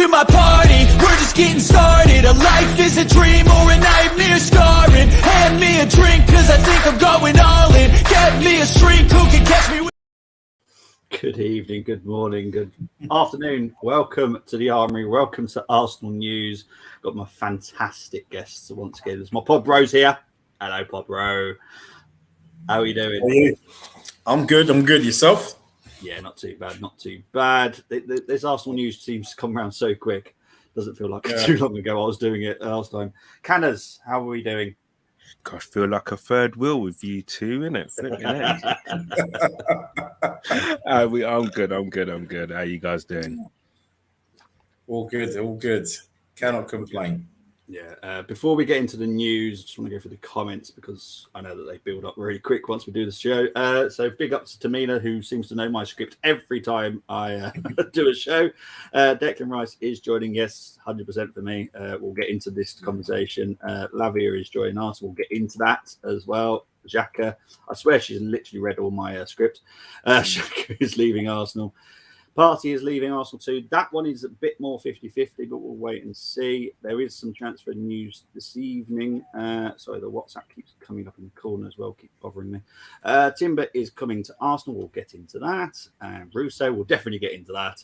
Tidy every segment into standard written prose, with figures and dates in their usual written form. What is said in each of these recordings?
my party, we're just getting started. A life is a dream or a nightmare scarring. Hand me a drink, cause I think I'm going all in. Get me a shrink who can catch me with... Good evening, good morning, good afternoon. Welcome to the Armoury. Welcome to Arsenal News. Got my fantastic guests once again. There's my pod bros here. Hello, pod bro. How are you doing? How are you? I'm good. Yourself? Yeah, not too bad. Not too bad. This Arsenal News seems to come around so quick. Doesn't feel like too long ago I was doing it last time. Canners, how are we doing? Gosh, feel like a third wheel with you two, innit? I'm good. How you guys doing? All good. Cannot complain. Yeah. Before we get into the news, I just want to go through the comments because I know that they build up really quick once we do the show. So big ups to Tamina, who seems to know my script every time I do a show. Declan Rice is joining. Yes, 100% for me. We'll get into this conversation. Lavia is joining us. We'll get into that as well. Xhaka, I swear she's literally read all my script. Xhaka is leaving Arsenal. Party is leaving Arsenal too. That one is a bit more 50-50, but we'll wait and see. There is some transfer news this evening. Sorry, the WhatsApp keeps coming up in the corner as well, keep bothering me. Timber is coming to Arsenal. We'll get into that. And Russo, we'll definitely get into that.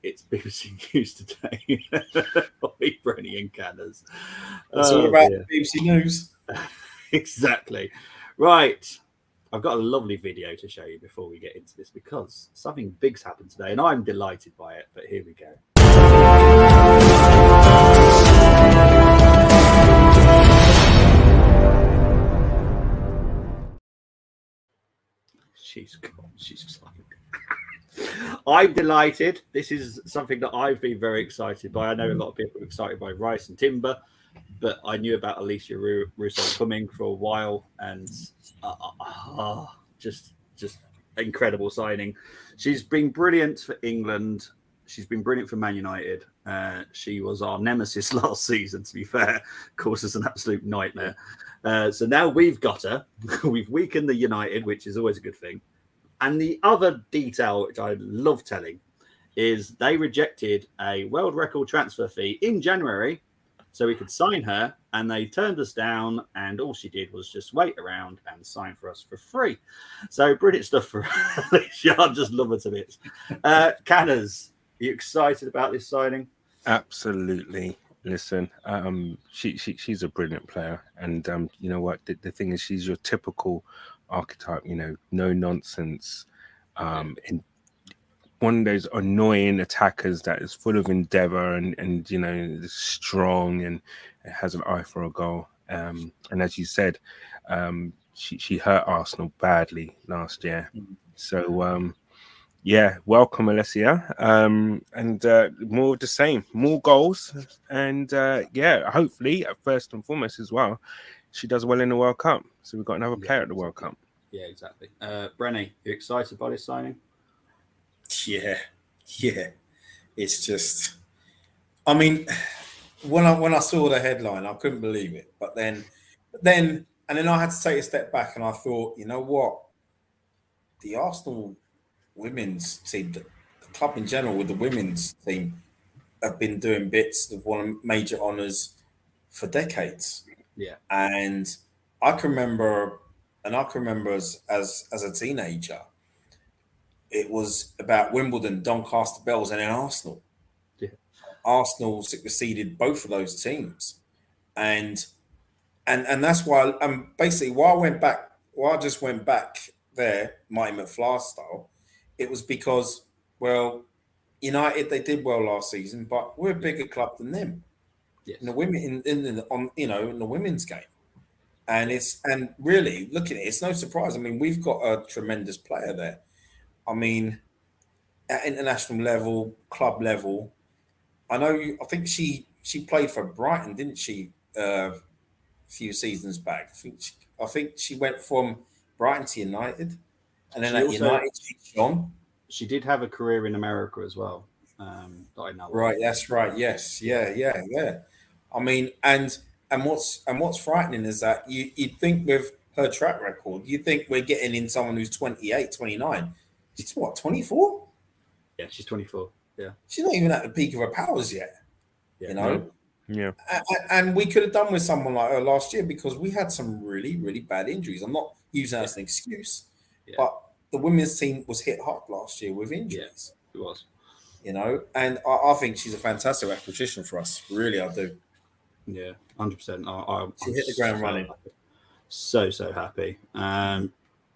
It's BBC News today. By Brenny and Canners. It's all about the BBC News. Exactly. Right. I've got a lovely video to show you before we get into this because something big's happened today and I'm delighted by it, but here we go. She's excited. I'm delighted. This is something that I've been very excited by. I know a lot of people are excited by Rice and Timber, but I knew about Alicia Russo coming for a while, and just incredible signing. She's been brilliant for England. She's been brilliant for Man United. She was our nemesis last season, to be fair. Of course, it's an absolute nightmare. So now we've got her. We've weakened the United, which is always a good thing. And the other detail, which I love telling, is they rejected a world record transfer fee in January so we could sign her, and they turned us down, and all she did was just wait around and sign for us for free. So brilliant stuff for Alicia. I just love her to bits. Canners, are you excited about this signing? Absolutely. Listen, she's a brilliant player, and you know what? The thing is, she's your typical archetype. You know, no nonsense, in one of those annoying attackers that is full of endeavor and you know, is strong and has an eye for a goal. And as you said, she hurt Arsenal badly last year. So yeah, welcome Alicia. And more of the same, more goals, and yeah, hopefully first and foremost as well, she does well in the World Cup. So we've got another player at the World Cup. Yeah, exactly. Brenny, you excited by this signing? Yeah. It's just, I mean, when I saw the headline, I couldn't believe it. But then I had to take a step back, and I thought, you know what, the Arsenal women's team, the club in general, with the women's team, have been doing bits of one major honours for decades. Yeah, and I can remember as a teenager. It was about Wimbledon, Doncaster Bells, and then Arsenal. Yeah. Arsenal succeeded both of those teams, and that's why basically why I just went back there, Marty McFly style. It was because, well, United, they did well last season, but we're a bigger club than them. yes. In the women in the women's game, and really looking at it, it's no surprise. I mean, we've got a tremendous player there. I mean, at international level, club level, I think she played for Brighton, didn't she? A few seasons back. I think she went from Brighton to United, and then United she shone. She did have a career in America as well. That I know. Right, that's right. Yes, yeah. I mean, and what's frightening is that you'd think with her track record, you think we're getting in someone who's 28, 29. She's what, 24? Yeah, she's 24. She's not even at the peak of her powers yet. Yeah. You know. Yeah. And we could have done with someone like her last year because we had some really, really bad injuries. I'm not using that as an excuse, but the women's team was hit hard last year with injuries. It was. You know, and I think she's a fantastic acquisition for us. Really, I do. Yeah, 100%. She hit the ground running. So happy.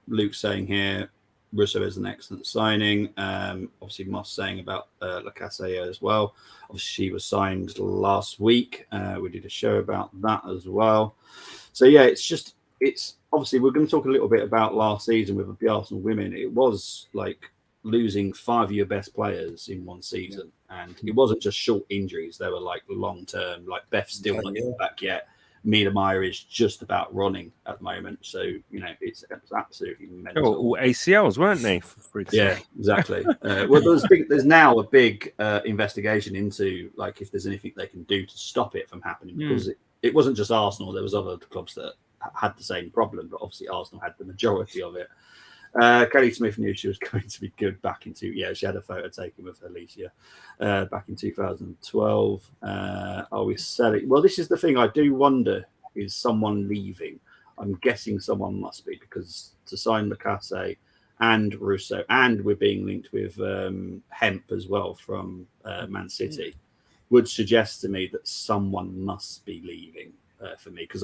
Luke's saying here, Russo is an excellent signing. Obviously, Moss saying about Lacasse as well. Obviously, she was signed last week. We did a show about that as well. So yeah, it's obviously we're going to talk a little bit about last season with the Arsenal women. It was like losing 5 of your best players in one season, and it wasn't just short injuries. They were like long term. Like Beth's still not back yet. Mida Meyer is just about running at the moment, so you know it's absolutely mental. All ACLs, weren't they? Yeah, exactly. Well, there's now a big investigation into like if there's anything they can do to stop it from happening, because it wasn't just Arsenal. There was other clubs that had the same problem, but obviously Arsenal had the majority of it. Kelly Smith knew she was going to be good back into she had a photo taken with Alicia back in 2012. Are we selling? Well, this is the thing. I do wonder, is someone leaving? I'm guessing someone must be, because to sign Lacasse and Russo, and we're being linked with Hemp as well from Man City, would suggest to me that someone must be leaving for me, because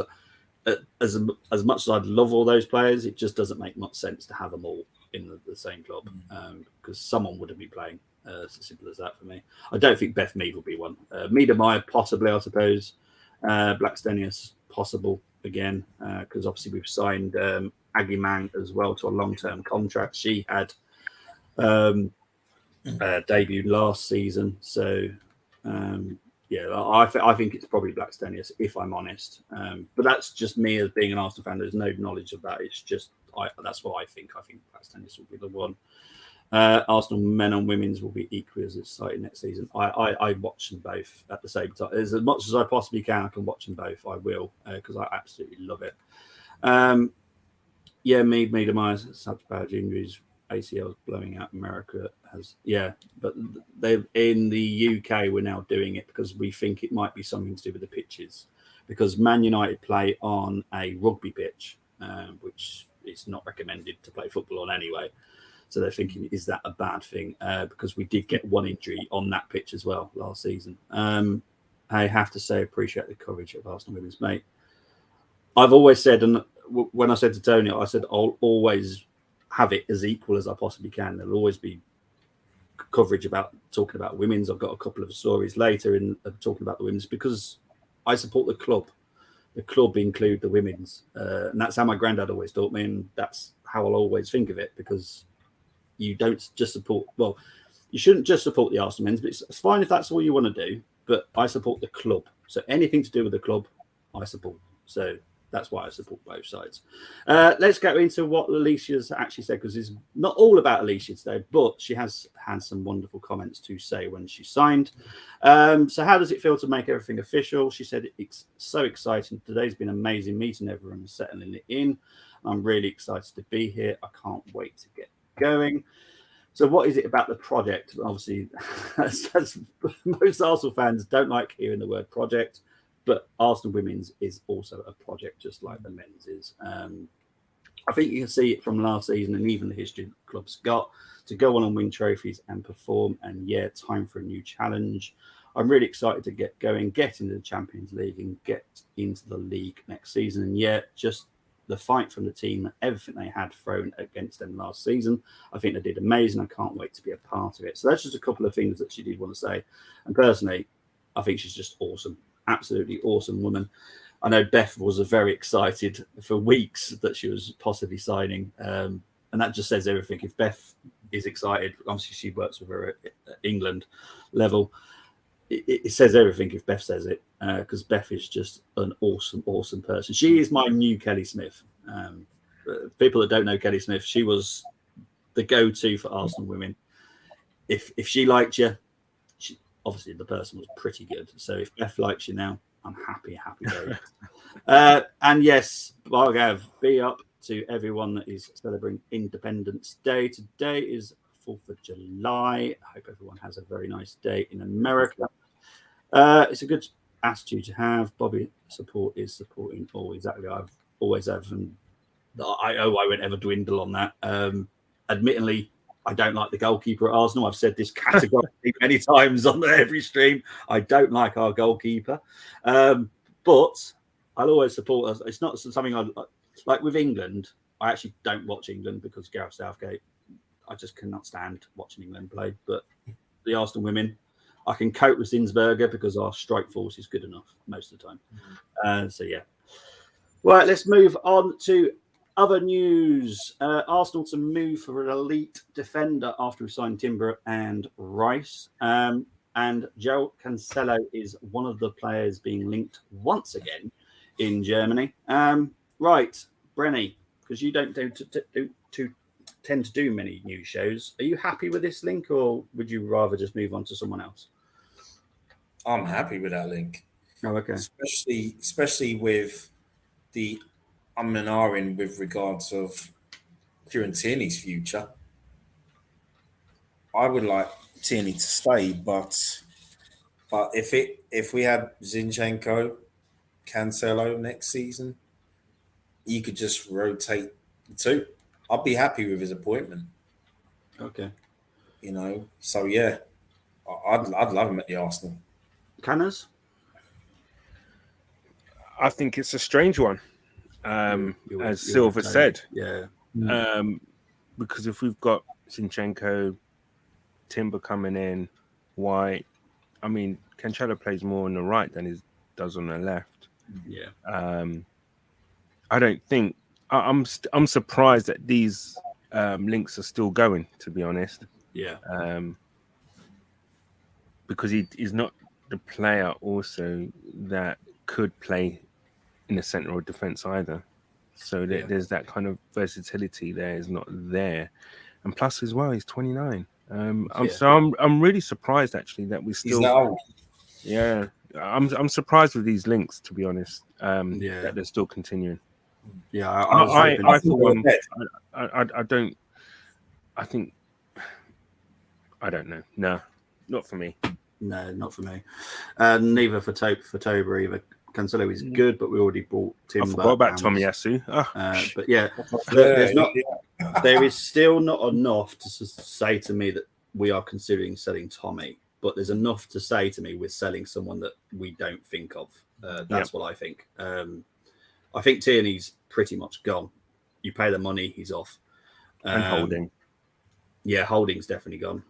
as much as I'd love all those players, it just doesn't make much sense to have them all in the same club, because someone wouldn't be playing. It's as simple as that for me. I don't think Beth Mead will be one. Mida Meyer possibly, I suppose. Blackstenius possible again, because obviously we've signed Aggie Mang as well to a long-term contract. She had debuted last season, so I think it's probably Blackstenius, if I'm honest. But that's just me as being an Arsenal fan. There's no knowledge of that. It's just that's what I think. I think Blackstenius will be the one. Arsenal men and women's will be equally as exciting next season. I watch them both at the same time. As much as I possibly can, I can watch them both. I will, because I absolutely love it. Mida Myers has such bad injuries. ACL's blowing out. America has, but they in the UK we're now doing it because we think it might be something to do with the pitches, because Man United play on a rugby pitch, which is not recommended to play football on anyway. So they're thinking, is that a bad thing? Because we did get one injury on that pitch as well last season. I have to say, appreciate the coverage of Arsenal women's, mate. I've always said, and when I said to Tony, I said I'll always have it as equal as I possibly can. There'll always be coverage about talking about women's. I've got a couple of stories later in talking about the women's, because I support the club. The club include the women's, and that's how my granddad always taught me, and that's how I'll always think of it, because you don't just support. Well, you shouldn't just support the Arsenal men's, but it's fine if that's all you want to do. But I support the club, so anything to do with the club, I support. So that's why I support both sides. Let's go into what Alicia's actually said, because it's not all about Alicia today, but she has had some wonderful comments to say when she signed. So how does it feel to make everything official? She said, it's so exciting. Today's been amazing, meeting everyone and settling it in. I'm really excited to be here. I can't wait to get going. So what is it about the project? Obviously, as most Arsenal fans don't like hearing the word project, but Arsenal women's is also a project, just like the men's is. I think you can see it from last season, and even the history the club's got to go on and win trophies and perform. And time for a new challenge. I'm really excited to get going, get into the Champions League and get into the league next season. And just the fight from the team, everything they had thrown against them last season, I think they did amazing. I can't wait to be a part of it. So that's just a couple of things that she did want to say. And personally, I think she's just awesome. Absolutely awesome woman. I know Beth was very excited for weeks that she was possibly signing. And that just says everything. If Beth is excited, obviously she works with her at England level. It says everything if Beth says it, because Beth is just an awesome, awesome person. She is my new Kelly Smith. People that don't know Kelly Smith, she was the go-to for Arsenal women. If she liked you, obviously the person was pretty good. So if Beth likes you now, I'm happy days. And yes, Bargav, be up to everyone that is celebrating Independence Day. Today is 4th of July. I hope everyone has a very nice day in America. It's a good attitude to have. Bobby support is supporting all. Exactly. I've always have, and I won't ever dwindle on that. Admittedly, I don't like the goalkeeper at Arsenal. I've said this categorically many times on every stream. I don't like our goalkeeper, but I'll always support us. It's not something I like with England. I actually don't watch England because Gareth Southgate. I just cannot stand watching England play. But the Arsenal women, I can cope with Zinsberger because our strike force is good enough most of the time. So yeah. Right, let's move on to other news. Arsenal to move for an elite defender after we signed Timber and Rice. And Joe Cancelo is one of the players being linked once again in Germany. Right, Brenny, because you don't tend to do many news shows. Are you happy with this link, or would you rather just move on to someone else? I'm happy with that link. Oh, okay. Especially with the in with regards of Kieran Tierney's future. I would like Tierney to stay, but if we had Zinchenko, Cancelo next season, you could just rotate the two. I'd be happy with his appointment. Okay. So yeah, I'd love him at the Arsenal. Canners? I think it's a strange one, as Silver said. Yeah. Because if we've got Zinchenko, Timber coming in, White, I mean, Cancelo plays more on the right than he does on the left. Yeah. I don't think I'm surprised that these links are still going, to be honest. Yeah. Because he's not the player also that could play in the centre or defence either. So there's that kind of versatility there is not there. And plus as well, he's 29. I'm really surprised actually that we still. He's that old. Yeah, I'm surprised with these links, to be honest. That they're still continuing. Yeah, I for one, I don't. I think I don't know. No, not for me. No, not for me. Neither for Toba either. Cancelo is good, but we already bought Timber. I forgot about Tomiyasu. But yeah, there is still not enough to say to me that we are considering selling Tommy, but there's enough to say to me we're selling someone that we don't think of. That's what I think. I think Tierney's pretty much gone. You pay the money, he's off. And Holding. Yeah, Holding's definitely gone.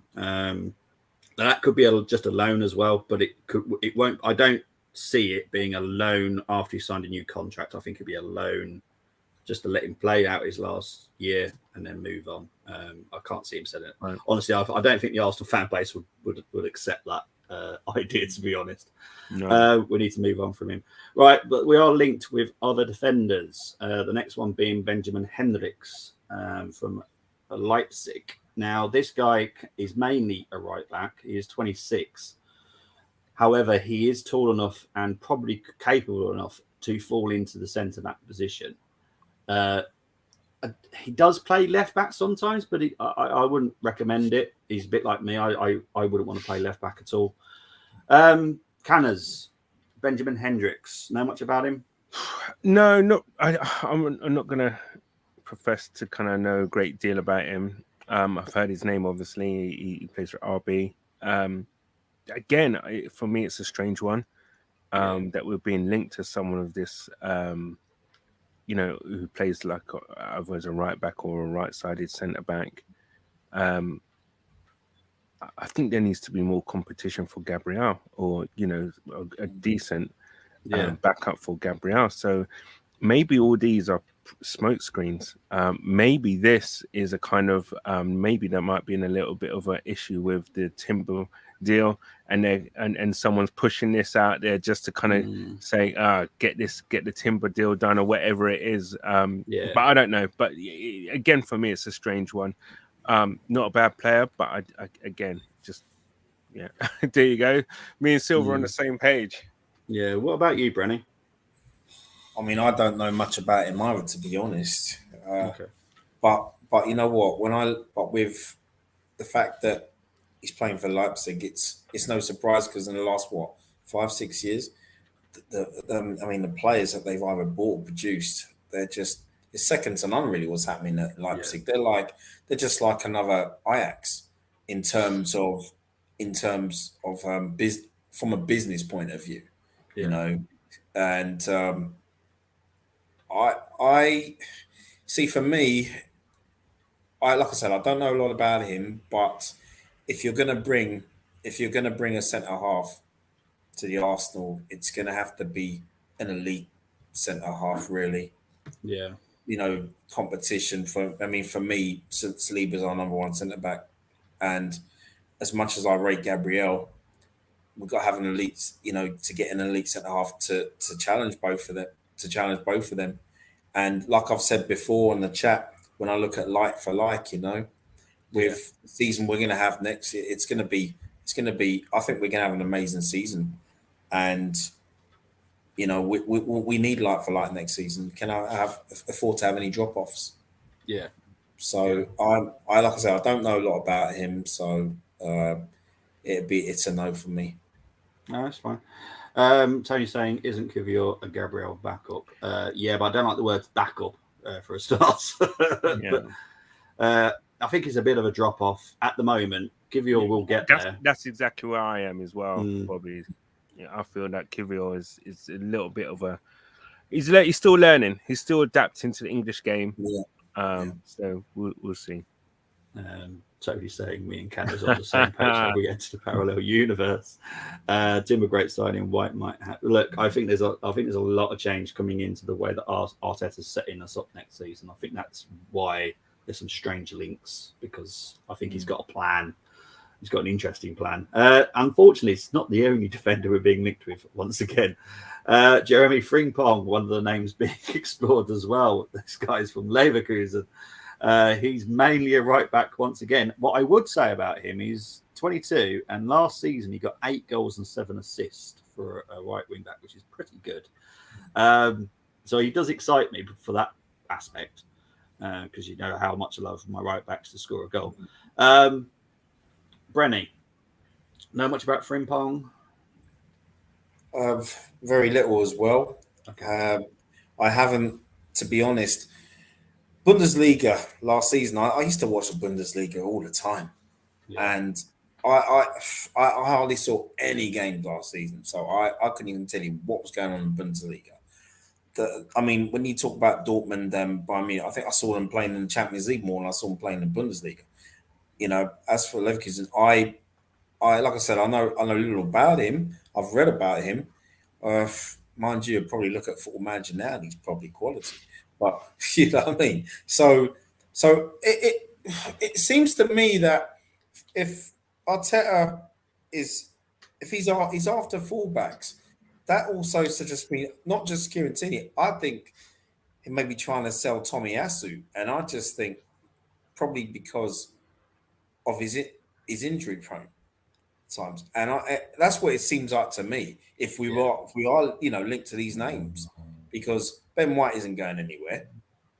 That could be just a loan as well, but it won't. I don't see it being a loan after he signed a new contract. I think it'd be a loan just to let him play out his last year and then move on. I can't see him selling it. Right. Honestly, I don't think the Arsenal fan base would accept that idea, to be honest. No. We need to move on from him. Right, but we are linked with other defenders. The next one being Benjamin Hendricks from Leipzig. Now, this guy is mainly a right back. He is 26. However, he is tall enough and probably capable enough to fall into the centre back position. He does play left back sometimes, but I wouldn't recommend it. He's a bit like me. I wouldn't want to play left back at all. Canners, Benjamin Hendricks. Know much about him? No, I'm not going to profess to kind of know a great deal about him. I've heard his name, obviously. He plays for RB. Again, for me, it's a strange one that we're being linked to someone of this, who plays like either as a right back or a right-sided centre back. I think there needs to be more competition for Gabriel, or a decent backup for Gabriel. So maybe all these are smoke screens. Maybe this is a kind of maybe there might be a little bit of an issue with the Timber deal, and someone's pushing this out there just to kind of say, get the Timber deal done or whatever it is. But I don't know. But again, for me, it's a strange one. Not a bad player, but I again, just there you go. Me and Silver on the same page. Yeah. What about you, Brenny? I mean, I don't know much about him either, to be honest. Okay. But you know what? With the fact that he's playing for Leipzig, it's no surprise because in the last 5-6 years, the players that they've either bought or produced, it's second to none really what's happening at Leipzig. Yeah. They're just like another Ajax in terms of from a business point of view, you know, and I see for me, like I said, I don't know a lot about him, but if you're gonna bring a centre half to the Arsenal, it's gonna have to be an elite centre half, really. Yeah. You know, competition for me, since Saliba's our number one centre back, and as much as I rate Gabriel, we've got to have an elite, you know, to get an elite centre half to challenge both of them. And like I've said before in the chat, when I look at like for like, you know, with the season we're going to have next year, it's going to be. I think we're going to have an amazing season, and you know, we need like for like next season. Can I afford to have any drop offs? Yeah. So I like I said, I don't know a lot about him, so it's a no for me. No, that's fine. Tony's saying, isn't Kivior a Gabriel backup? Yeah, but I don't like the word backup for a start. But I think it's a bit of a drop off at the moment. Kivior will get there. That's exactly where I am as well. Probably, I feel that Kivior is a little bit of a. He's still learning. He's still adapting to the English game. So we'll see. Tony's saying me and Candace on the same page how we enter the parallel universe. Tim, a great signing. White might have. Look, I think there's a lot of change coming into the way that Arteta's setting us up next season. I think that's why there's some strange links, because I think he's got a plan. He's got an interesting plan. Unfortunately, it's not the only defender we're being linked with once again. Jeremy Frimpong, one of the names being explored as well. This guy's from Leverkusen. He's mainly a right back once again. What I would say about him, he's 22, and last season he got 8 goals and 7 assists for a right wing back, which is pretty good. So he does excite me for that aspect, because you know how much I love my right backs to score a goal. Brenny, know much about Frimpong? Very little as well. Okay. I haven't, to be honest. Bundesliga last season, I used to watch the Bundesliga all the time, and I hardly saw any games last season, so I couldn't even tell you what was going on in the Bundesliga. When you talk about Dortmund and Bayern Munich, I think I saw them playing in the Champions League more than I saw them playing in the Bundesliga. You know, as for Leverkusen, I like I said, I know a little about him. I've read about him. Mind you, I'd probably look at Football Manager now, and he's probably quality. But you know what I mean. So it seems to me that if Arteta if he's after fullbacks, that also suggests me not just Kieran Tierney. I think he may be trying to sell Tomiyasu, and I just think probably because of his injury prone times, and that's what it seems like to me. If we are you know, linked to these names, because Ben White isn't going anywhere,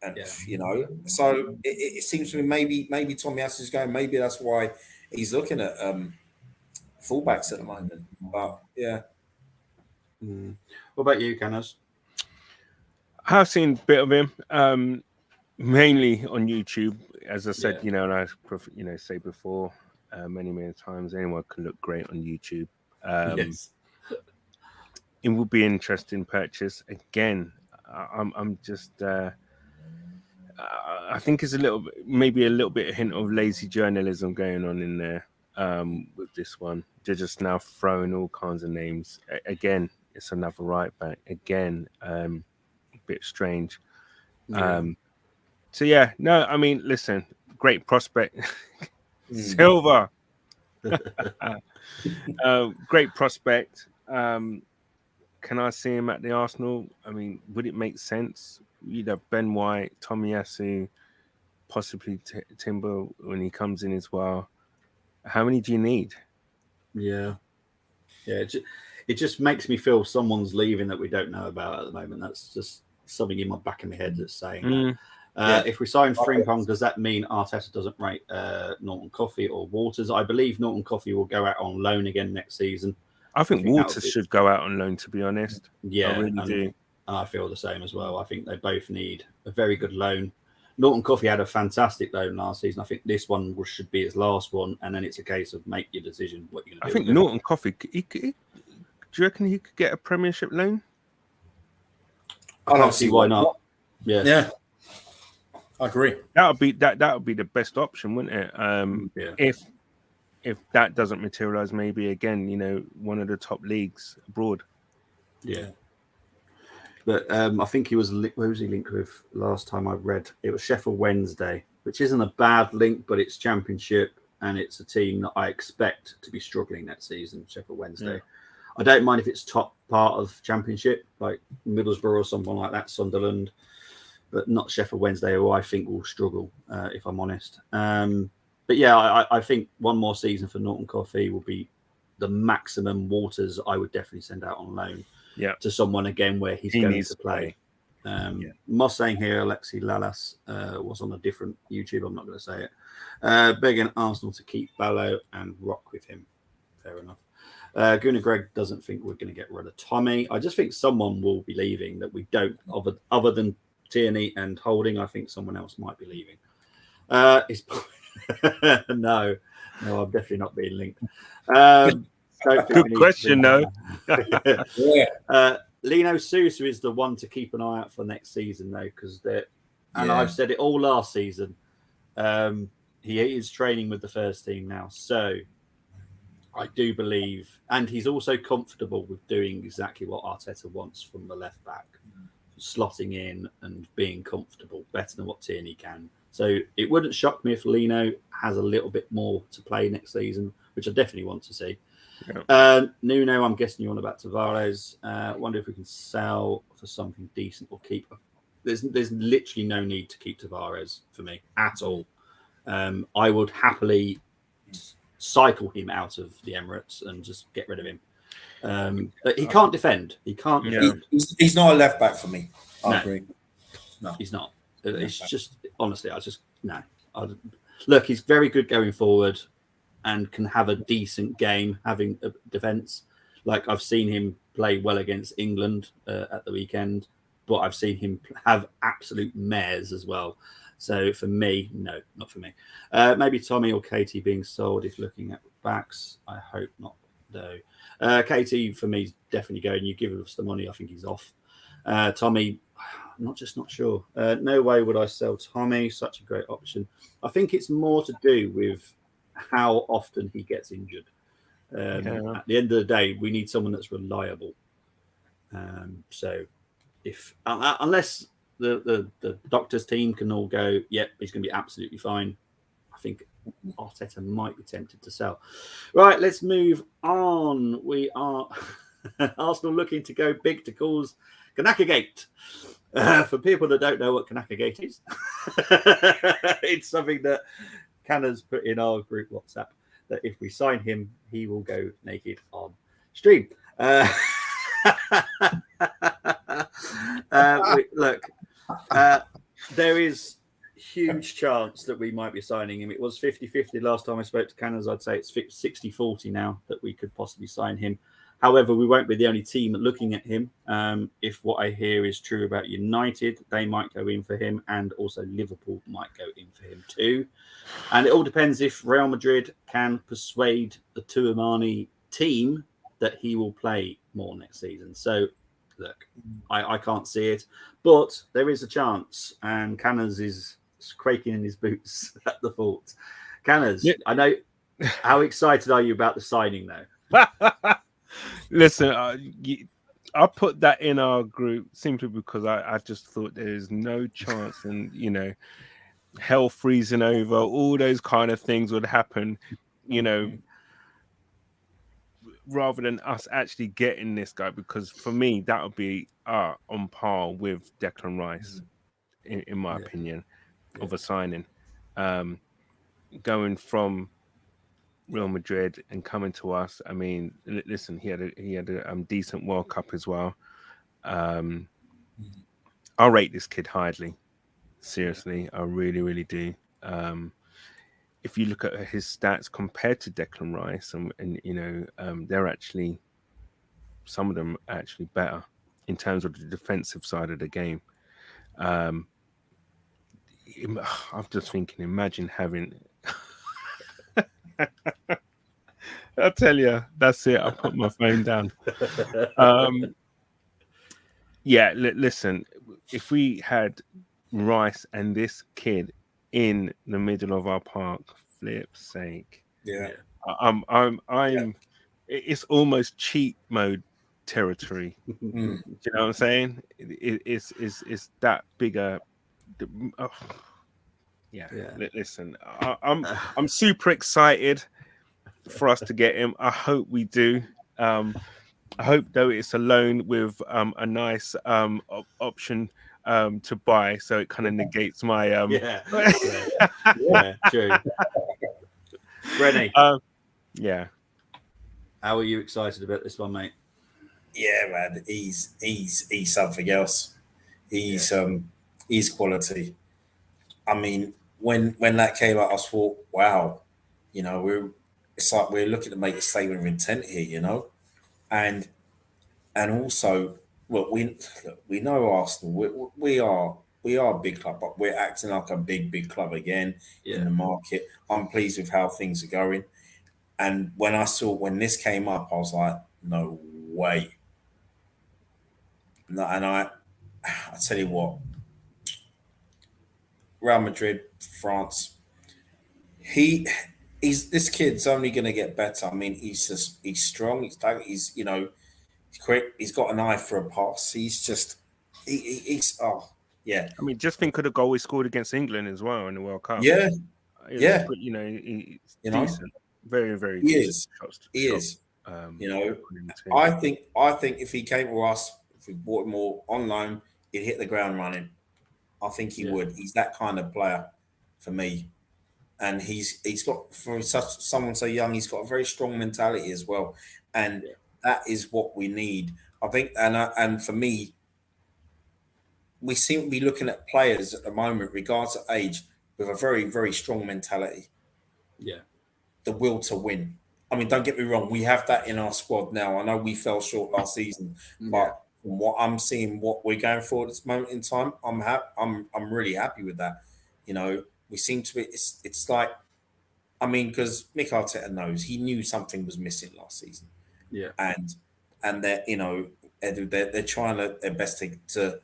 and you know, so it seems to me maybe Tomiyasu is going. Maybe that's why he's looking at fullbacks at the moment. But yeah. What about you, Canas? I've seen a bit of him, mainly on YouTube. As I said, you know, and I say before many times, anyone can look great on YouTube. It would be an interesting purchase. Again, I'm just. I think it's maybe a little bit a hint of lazy journalism going on in there with this one. They're just now throwing all kinds of names. Again, it's another right back. Again, a bit strange. So yeah, no, I mean, listen, great prospect, Silva, great prospect. Can I see him at the Arsenal? I mean, would it make sense? Either Ben White, Tomiyasu, possibly Timber when he comes in as well. How many do you need? Yeah. It just makes me feel someone's leaving that we don't know about at the moment. That's just something in my back of my head that's saying that. If we sign Frimpong, does that mean Arteta doesn't rate Norton Coffey or Waters? I believe Norton Coffey will go out on loan again next season. I think Waters should go out on loan, to be honest. Yeah, I really do. I feel the same as well. I think they both need a very good loan. Norton Coffey had a fantastic loan last season. I think this one should be his last one, and then it's a case of make your decision what you're going to do. I think Norton Coffey, do you reckon he could get a Premiership loan? I can't see why not. Yeah. I agree. That would be the best option, wouldn't it? If that doesn't materialize, maybe again, one of the top leagues abroad. Yeah. But I think he was. Where was he linked with last time I read? It was Sheffield Wednesday, which isn't a bad link, but it's Championship and it's a team that I expect to be struggling next season. Sheffield Wednesday. Yeah. I don't mind if it's top part of Championship, like Middlesbrough or someone like that, Sunderland, but not Sheffield Wednesday, who I think will struggle, if I'm honest. But yeah, I think one more season for Norton Coffey will be the maximum. Waters, I would definitely send out on loan to someone again where he going to play. Moss saying here, Alexi Lalas was on a different YouTube. I'm not going to say it. Begging Arsenal to keep Ballo and rock with him. Fair enough. Gunnar Greg doesn't think we're going to get rid of Tommy. I just think someone will be leaving that we don't, other than Tierney and Holding. I think someone else might be leaving. No, I'm definitely not being linked. Good question, though. Lino Sousa is the one to keep an eye out for next season, though, because I've said it all last season. He is training with the first team now, so I do believe, and he's also comfortable with doing exactly what Arteta wants from the left back, slotting in and being comfortable, better than what Tierney can. So it wouldn't shock me if Lino has a little bit more to play next season, which I definitely want to see. Yeah. Nuno, I'm guessing you're on about Tavares. Wonder if we can sell for something decent or keep. There's literally no need to keep Tavares for me at all. I would happily cycle him out of the Emirates and just get rid of him. But he can't defend. He can't defend. He's not a left back for me. I agree. No, he's not. It's just, honestly, look, he's very good going forward and can have a decent game having a defence. Like, I've seen him play well against England at the weekend, but I've seen him have absolute mares as well. So for me, no, not for me. Maybe Tommy or Katie being sold if looking at backs. I hope not, though. Katie, for me, is definitely going. You give us the money, I think he's off. Tommy, not sure. No way would I sell Tommy. Such a great option. I think it's more to do with how often he gets injured. At the end of the day, we need someone that's reliable. So if unless the doctor's team can all go, yep, he's going to be absolutely fine, I think Arteta might be tempted to sell. Right, let's move on. We are Arsenal looking to go big to cause Kanakagate. For people that don't know what Kanakagate is, it's something that Canna's put in our group WhatsApp, that if we sign him, he will go naked on stream. There is huge chance that we might be signing him. It was 50-50 last time I spoke to Cannas. I'd say it's 60-40 now that we could possibly sign him. However, we won't be the only team looking at him. If what I hear is true about United, they might go in for him, and also Liverpool might go in for him too. And it all depends if Real Madrid can persuade the Tuamani team that he will play more next season. So, look, I can't see it, but there is a chance, and Cannas is quaking in his boots at the thought. Cannas, I know. How excited are you about the signing, though? Listen, I put that in our group simply because I just thought there's no chance, and hell freezing over, all those kind of things would happen, rather than us actually getting this guy. Because for me, that would be on par with Declan Rice, in my opinion, of a signing. Going from Real Madrid and coming to us. I mean, listen, he had a decent World Cup as well. I'll rate this kid highly. Seriously, I really, really do. If you look at his stats compared to Declan Rice, and they're actually, some of them are actually better in terms of the defensive side of the game. I'm just thinking, imagine having. I tell you, that's it. I put my phone down. Yeah, listen, if we had Rice and this kid in the middle of our park, flip's sake. Yeah. I'm it's almost cheat mode territory. Mm. Do you know what I'm saying? It's that bigger. Oh, yeah. Listen, I'm super excited for us to get him. I hope we do. I hope though it's a loan with a nice option to buy, so it kind of negates my yeah, true. Brenny, yeah. How are you excited about this one, mate? Yeah, man, he's something else. He's quality. I mean, when that came out, I thought, wow, it's like we're looking to make a statement of intent here, and also, look, we know Arsenal. We are a big club, but we're acting like a big club again in the market. I'm pleased with how things are going, and when this came up, I was like, no way. No, and I tell you what, Real Madrid, France. He's this kid's only going to get better. I mean, he's strong. He's quick. He's got an eye for a pass. He's yeah. I mean, just think of the goal he scored against England as well in the World Cup. Yeah, yeah. He's decent. Very, very decent. He is. I think if he came to us, if we bought him all online, he'd hit the ground running. I think he would. He's that kind of player for me, and he's got, for someone so young, he's got a very strong mentality as well, and that is what we need. I think, and for me, we seem to be looking at players at the moment, regardless of age, with a very, very strong mentality. Yeah, the will to win. I mean, don't get me wrong, we have that in our squad now. I know we fell short last season, but from what I'm seeing, what we're going for at this moment in time, I'm really happy with that. We seem to be. It's like, I mean, because Mick Arteta knows, he knew something was missing last season. Yeah, and they're trying their best to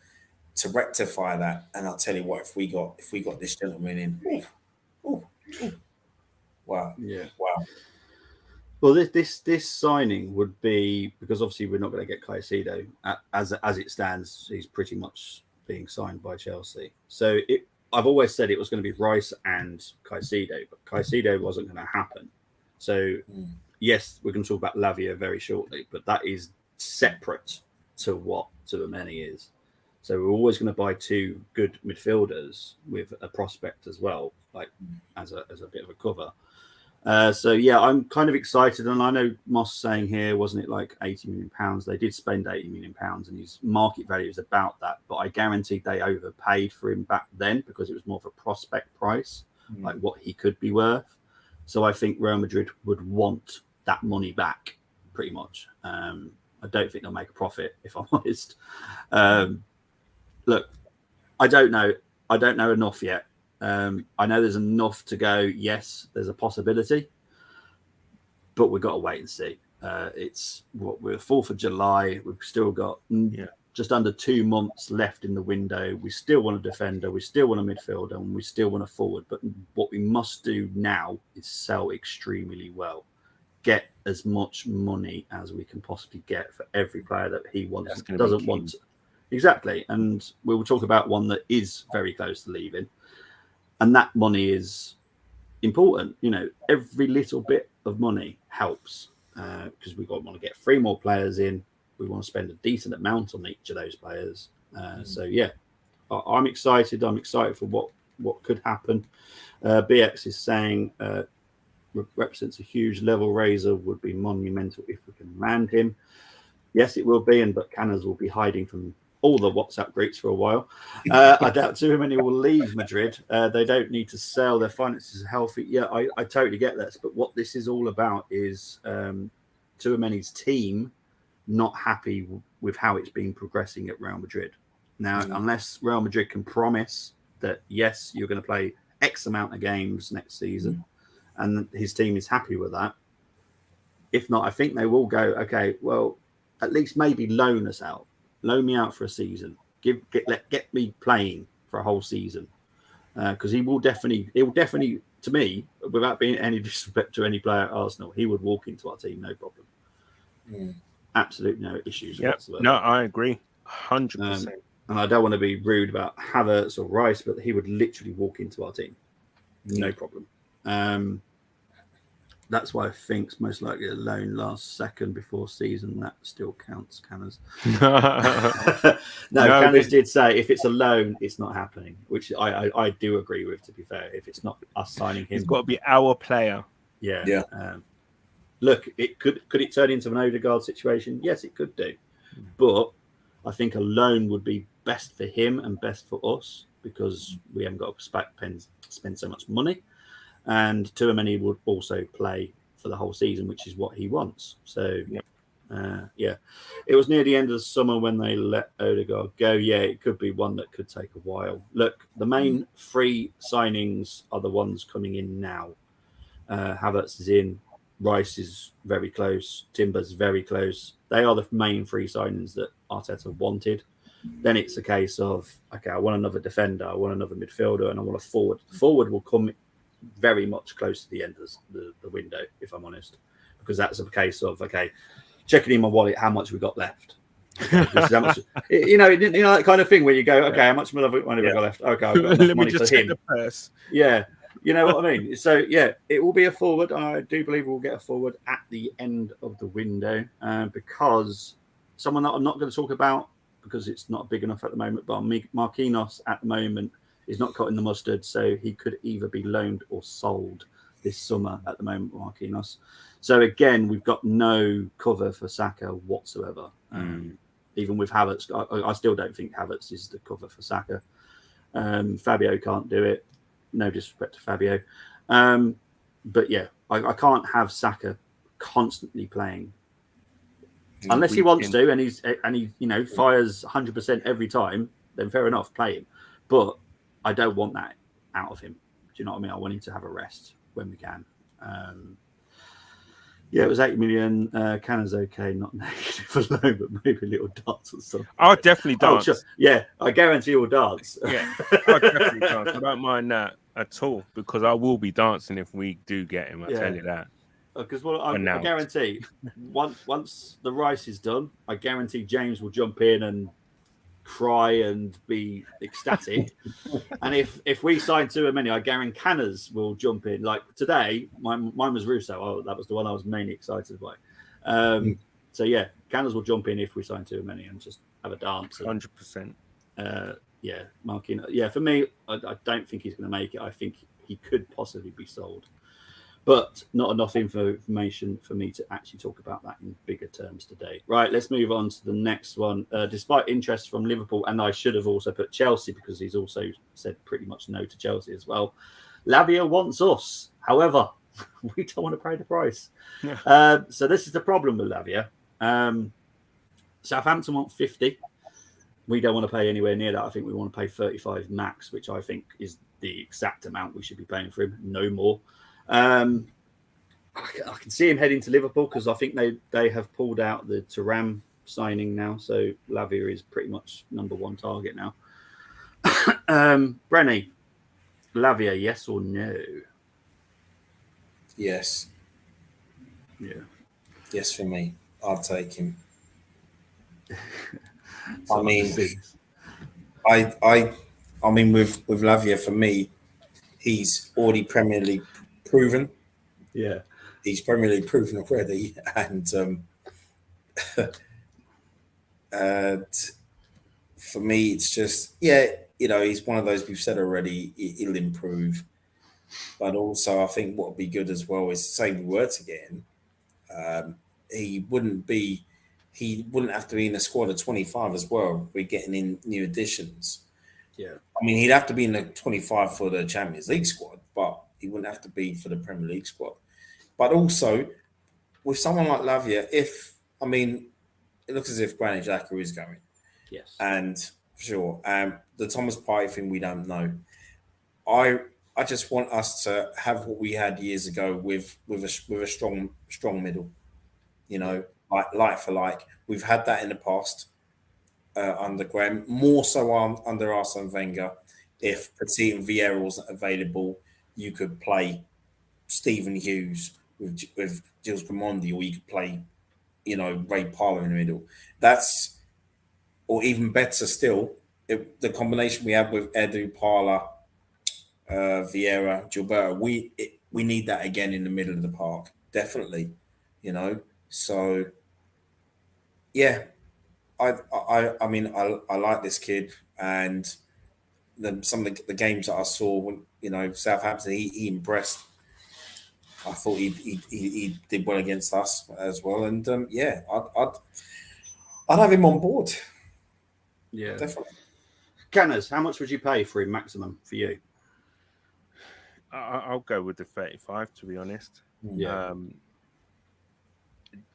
rectify that. And I'll tell you what, if we got this gentleman in, wow, wow. Well, this signing would be, because obviously we're not going to get Caicedo as it stands. He's pretty much being signed by Chelsea. So I've always said it was going to be Rice and Caicedo, but Caicedo wasn't going to happen. So yes, we're going to talk about Lavia very shortly, but that is separate to what Tchouameni is. So we're always going to buy two good midfielders with a prospect as well, like as a bit of a cover. So yeah, I'm kind of excited, and I know Moss saying here, wasn't it like £80 million? They did spend £80 million, and his market value is about that. But I guaranteed they overpaid for him back then because it was more of a prospect price, like what he could be worth. So I think Real Madrid would want that money back, pretty much. I don't think they'll make a profit, if I'm honest. Look, I don't know enough yet. I know there's enough to go, yes, there's a possibility, but we've got to wait and see. We're 4th of July. We've still got just under 2 months left in the window. We still want a defender, we still want a midfielder, and we still want a forward. But what we must do now is sell extremely well. Get as much money as we can possibly get for every player that he wants, doesn't want. Exactly. And we will talk about one that is very close to leaving. And that money is important. Every little bit of money helps, because we want to get 3 more players in. We want to spend a decent amount on each of those players. So yeah, I'm excited. I'm excited for what could happen. BX is saying represents a huge level raiser, would be monumental if we can land him. Yes, it will be, but Canners will be hiding from all the WhatsApp groups for a while. I doubt too many will leave Madrid. They don't need to sell. Their finances are healthy. Yeah, I totally get that. But what this is all about is Tchouaméni's team not happy with how it's been progressing at Real Madrid. Now, unless Real Madrid can promise that, yes, you're going to play X amount of games next season, and his team is happy with that. If not, I think they will go, okay, well, at least maybe loan us out. Loan me out for a season. Get me playing for a whole season. Because he will definitely, to me, without being any disrespect to any player at Arsenal, he would walk into our team, no problem. Absolutely no issues whatsoever. No, I agree. 100%. And I don't want to be rude about Havertz or Rice, but he would literally walk into our team. No problem. That's why I think it's most likely a loan last second before season. That still counts, Canners. No, Canners did say if it's a loan, it's not happening, which I do agree with, to be fair. If it's not us signing him. It's got to be our player. Yeah. Look, could it turn into an Odegaard situation? Yes, it could do. But I think a loan would be best for him and best for us because we haven't got to spend so much money. And Tchouaméni would also play for the whole season, which is what he wants. So, it was near the end of the summer when they let Odegaard go. Yeah, it could be one that could take a while. Look, the main free signings are the ones coming in now. Havertz is in. Rice is very close. Timber's very close. They are the main free signings that Arteta wanted. Then it's a case of, okay, I want another defender, I want another midfielder, and I want a forward. The forward will come very much close to the end of the window, if I'm honest, because that's a case of, okay, checking in my wallet, how much we got left. How much, that kind of thing where you go, okay, how much money have I got left? Okay, I've got enough money for him. The purse. Yeah, you know what I mean? So, yeah, it will be a forward. I do believe we'll get a forward at the end of the window because someone that I'm not going to talk about because it's not big enough at the moment, but Marquinhos at the moment is not caught in the mustard, so he could either be loaned or sold this summer at the moment, Marquinhos. So again, we've got no cover for Saka whatsoever. Even with Havertz, I still don't think Havertz is the cover for Saka. Fabio can't do it. No disrespect to Fabio. But yeah, I can't have Saka constantly playing. Unless he wants to, and he fires 100% every time, then fair enough, play him. But I don't want that out of him. Do you know what I mean? I want him to have a rest when we can. It was 8 million. Cannon's okay, not negative for loan, but maybe a little dance or something. I'll definitely dance. Sure. Yeah, I guarantee you'll dance. Yeah, I'll definitely dance. I don't mind that at all because I will be dancing if we do get him. I tell you that. Because I guarantee once the Rice is done, I guarantee James will jump in and cry and be ecstatic. And if we sign Tchouaméni, I guarantee Canners will jump in. Like today, mine was Russo. Oh, that was the one I was mainly excited by. So yeah, Canners will jump in if we sign Tchouaméni and just have a dance. 100%. Marquinhos. Yeah, for me, I don't think he's going to make it. I think he could possibly be sold. But not enough information for me to actually talk about that in bigger terms today. Right, let's move on to the next one. Despite interest from Liverpool, and I should have also put Chelsea because he's also said pretty much no to Chelsea as well. Lavia wants us. However, we don't want to pay the price. Yeah. So this is the problem with Lavia. Southampton want 50. We don't want to pay anywhere near that. I think we want to pay 35 max, which I think is the exact amount we should be paying for him. No more. I can see him heading to Liverpool because I think they have pulled out the Thuram signing now, so Lavia is pretty much number one target now. Brenny, Lavia, yes or no? Yes. Yeah. Yes, for me, I'll take him. I mean, with Lavia, for me, he's already Premier League proven. Yeah, he's Premier League proven already, and for me, it's just he's one of those we've said already. He'll improve, but also I think what would be good as well is say we were to get him, he wouldn't be he wouldn't have to be in a squad of 25 as well. We're getting in new additions. Yeah. I mean, he'd have to be in the 25 for the Champions League squad, but he wouldn't have to be for the Premier League squad. But also, with someone like Lavia, it looks as if Granit Xhaka is going. Yes. And for sure, the Thomas Partey thing, we don't know. I just want us to have what we had years ago with a strong middle. You know, like for like. We've had that in the past under Graham, more so under Arsene Wenger. If Petit and Vieira wasn't available, you could play Stephen Hughes with Gilles Gramondi, or you could play, Ray Parlour in the middle. Or even better still, the combination we have with Edu, Parlour, Vieira, Gilberto, we need that again in the middle of the park, definitely. So yeah, I like this kid, and some of the games that I saw when Southampton, he impressed. I thought he did well against us as well, and I'd have him on board. Yeah, Definitely. Canners, how much would you pay for him maximum for you? I'll go with the 35, to be honest. Yeah.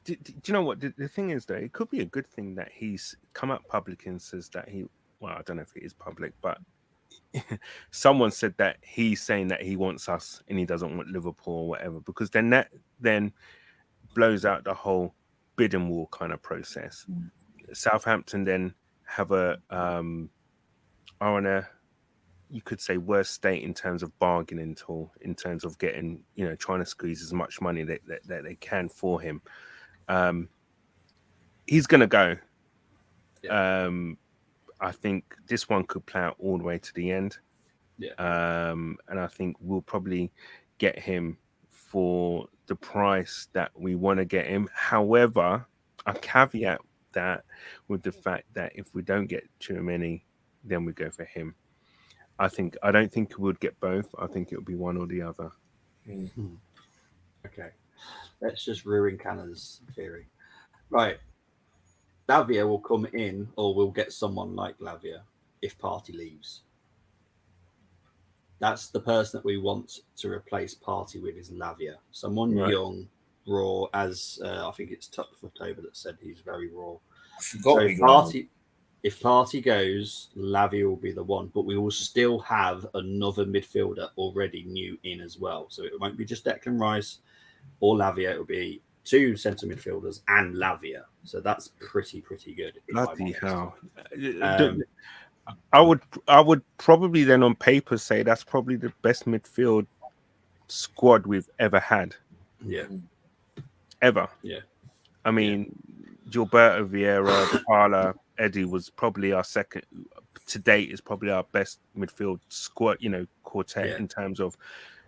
Do you know what the thing is, though? It could be a good thing that he's come out public and says that I don't know if it is public, but someone said that he's saying that he wants us and he doesn't want Liverpool or whatever, because then that blows out the whole bidding war kind of process. Southampton then have are on a, you could say, worse state in terms of bargaining tool, in terms of getting, trying to squeeze as much money that they can for him. He's going to go. Yeah. I think this one could play out all the way to the end. Yeah. And I think we'll probably get him for the price that we want to get him. However, I caveat that with the fact that if we don't get too many, then we go for him. I don't think we would get both. I think it would be one or the other. Mm-hmm. Okay. Let's just ruin Cannon's theory. Right. Lavia will come in, or we'll get someone like Lavia if Partey leaves. That's the person that we want to replace Partey with, is Lavia. Someone young, raw, as I think it's Tuck for October that said he's very raw. So if Partey goes, Lavia will be the one, but we will still have another midfielder already new in as well. So it won't be just Declan Rice or Lavia. It will be two centre midfielders and Lavia. So that's pretty good. Bloody hell. I would probably then on paper say that's probably the best midfield squad we've ever had. Yeah. Ever. Yeah. I mean, Gilberto, Vieira, Parlour, Eddie was probably our second to date, is probably our best midfield squad, quartet in terms of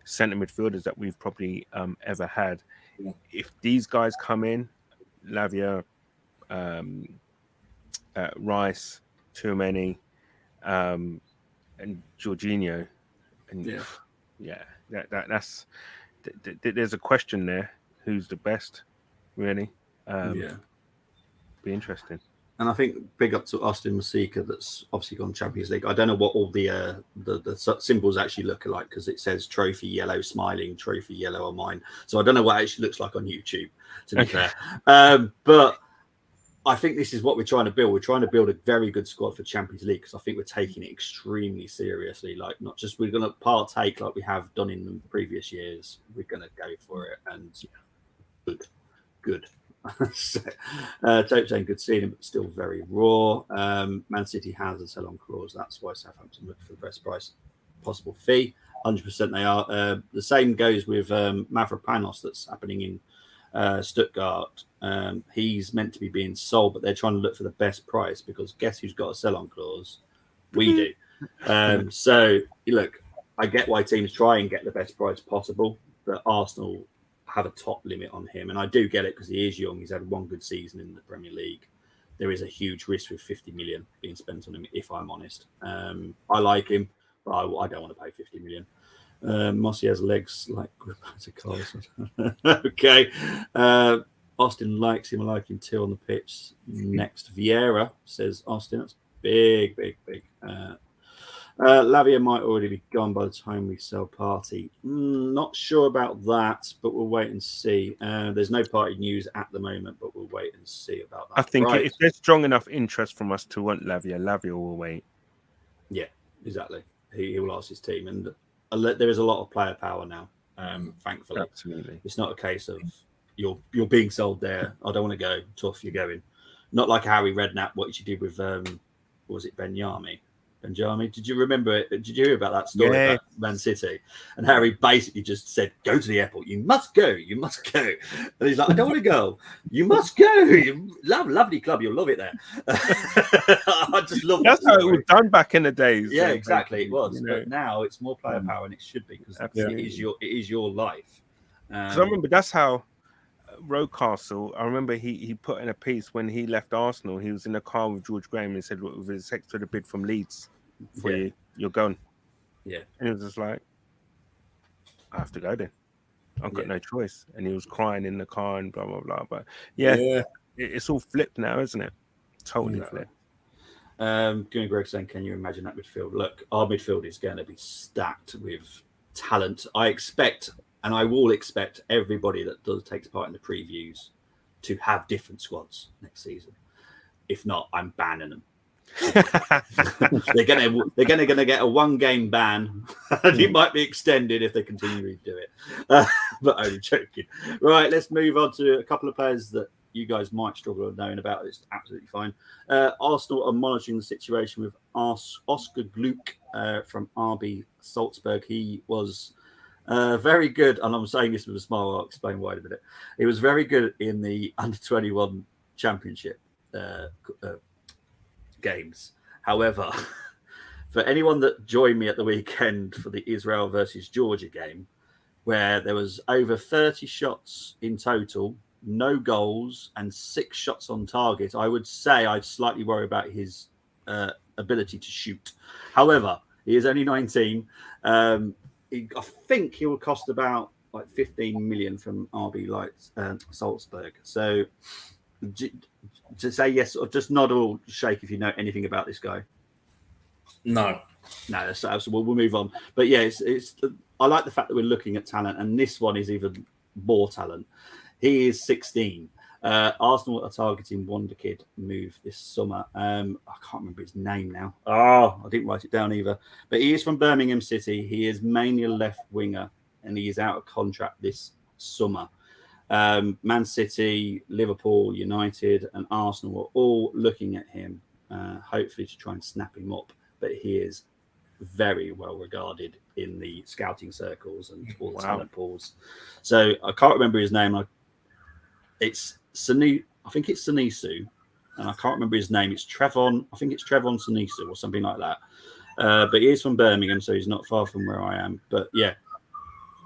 centre midfielders that we've probably ever had. Yeah. If these guys come in, Lavia, Rice, Tchouaméni, and Jorginho, and that's there's a question there. Who's the best, really? Be interesting. And I think big up to Austin Masika, that's obviously gone Champions League. I don't know what all the symbols actually look like, because it says trophy yellow smiling, trophy yellow on mine. So I don't know what it actually looks like on YouTube, to be fair. But I think this is what we're trying to build. We're trying to build a very good squad for Champions League, because I think we're taking it extremely seriously. Like, not just we're going to partake like we have done in the previous years. We're going to go for it, and good. So, Tope saying good seeing him, but still very raw. Man City has a sell-on clause. That's why Southampton look for the best price possible fee. 100% they are. The same goes with Mavropanos that's happening in Stuttgart. He's meant to be being sold, but they're trying to look for the best price, because guess who's got a sell-on clause? We do. So look, I get why teams try and get the best price possible, but Arsenal have a top limit on him, and I do get it, because he is young. He's had one good season in the Premier League. There is a huge risk with 50 million being spent on him, if I'm honest. I like him, but I don't want to pay 50 million. Mossy has legs like Roberto Carlos. Okay. Austin likes him. I like him too on the pitch. Next, Vieira, says Austin. That's big. Lavia might already be gone by the time we sell Party. Not sure about that, but we'll wait and see. There's no Party news at the moment, but we'll wait and see about that. I think right. if there's strong enough interest from us to want Lavia, Lavia will wait. Yeah, exactly. He will ask his team, and there is a lot of player power now. Thankfully, Absolutely. It's not a case of you're being sold there. I don't want to go. Tough, you're going. Not like Harry Redknapp, what you did with was it Benjami? Did you remember it? Did you hear about that story about Man City? And Harry basically just said, "Go to the airport. You must go. You must go." And he's like, "I don't want to go. You must go. You lovely club. You'll love it there." I just love. That's how it was done back in the days. Yeah, exactly. It was, you know. But now it's more player power, and it should be because it is your life. Because I remember that's how Rocastle. I remember he put in a piece when he left Arsenal. He was in a car with George Graham and said, "With respect to the bid from Leeds for you, you're gone." Yeah, and he was just like, "I have to go then. I've got no choice." And he was crying in the car and blah blah blah. But it's all flipped now, isn't it? Totally flipped. Gunnar Greg saying, "Can you imagine that midfield? Look, our midfield is going to be stacked with talent. I expect." And I will expect everybody that takes part in the previews to have different squads next season. If not, I'm banning them. they're gonna get a 1-game ban, and it might be extended if they continue to do it. But I'm joking. Right, let's move on to a couple of players that you guys might struggle with knowing about. It's absolutely fine. Arsenal are monitoring the situation with Oscar Gluck from RB Salzburg. He was very good, and I'm saying this with a smile. I'll explain why in a minute. He was very good in the under-21 championship games. However, for anyone that joined me at the weekend for the Israel versus Georgia game, where there was over 30 shots in total, no goals, and 6 shots on target, I would say I'd slightly worry about his ability to shoot. However, he is only 19. I think he will cost about 15 million from RB Salzburg. So to say yes, or just nod or shake if you know anything about this guy. No, so we'll move on. But yeah, it's I like the fact that we're looking at talent, and this one is even more talent. He is 16. Arsenal are targeting Wonder Kid move this summer. I can't remember his name now. Oh, I didn't write it down either. But he is from Birmingham City. He is mainly a left winger, and he is out of contract this summer. Man City, Liverpool, United, and Arsenal are all looking at him, hopefully to try and snap him up. But he is very well regarded in the scouting circles and all the talent pools. So I can't remember his name. It's Sani. I think it's Sanisu, and I can't remember his name. It's Trevon. I think it's Trevon Sanisu or something like that. But he is from Birmingham, so he's not far from where I am. But yeah,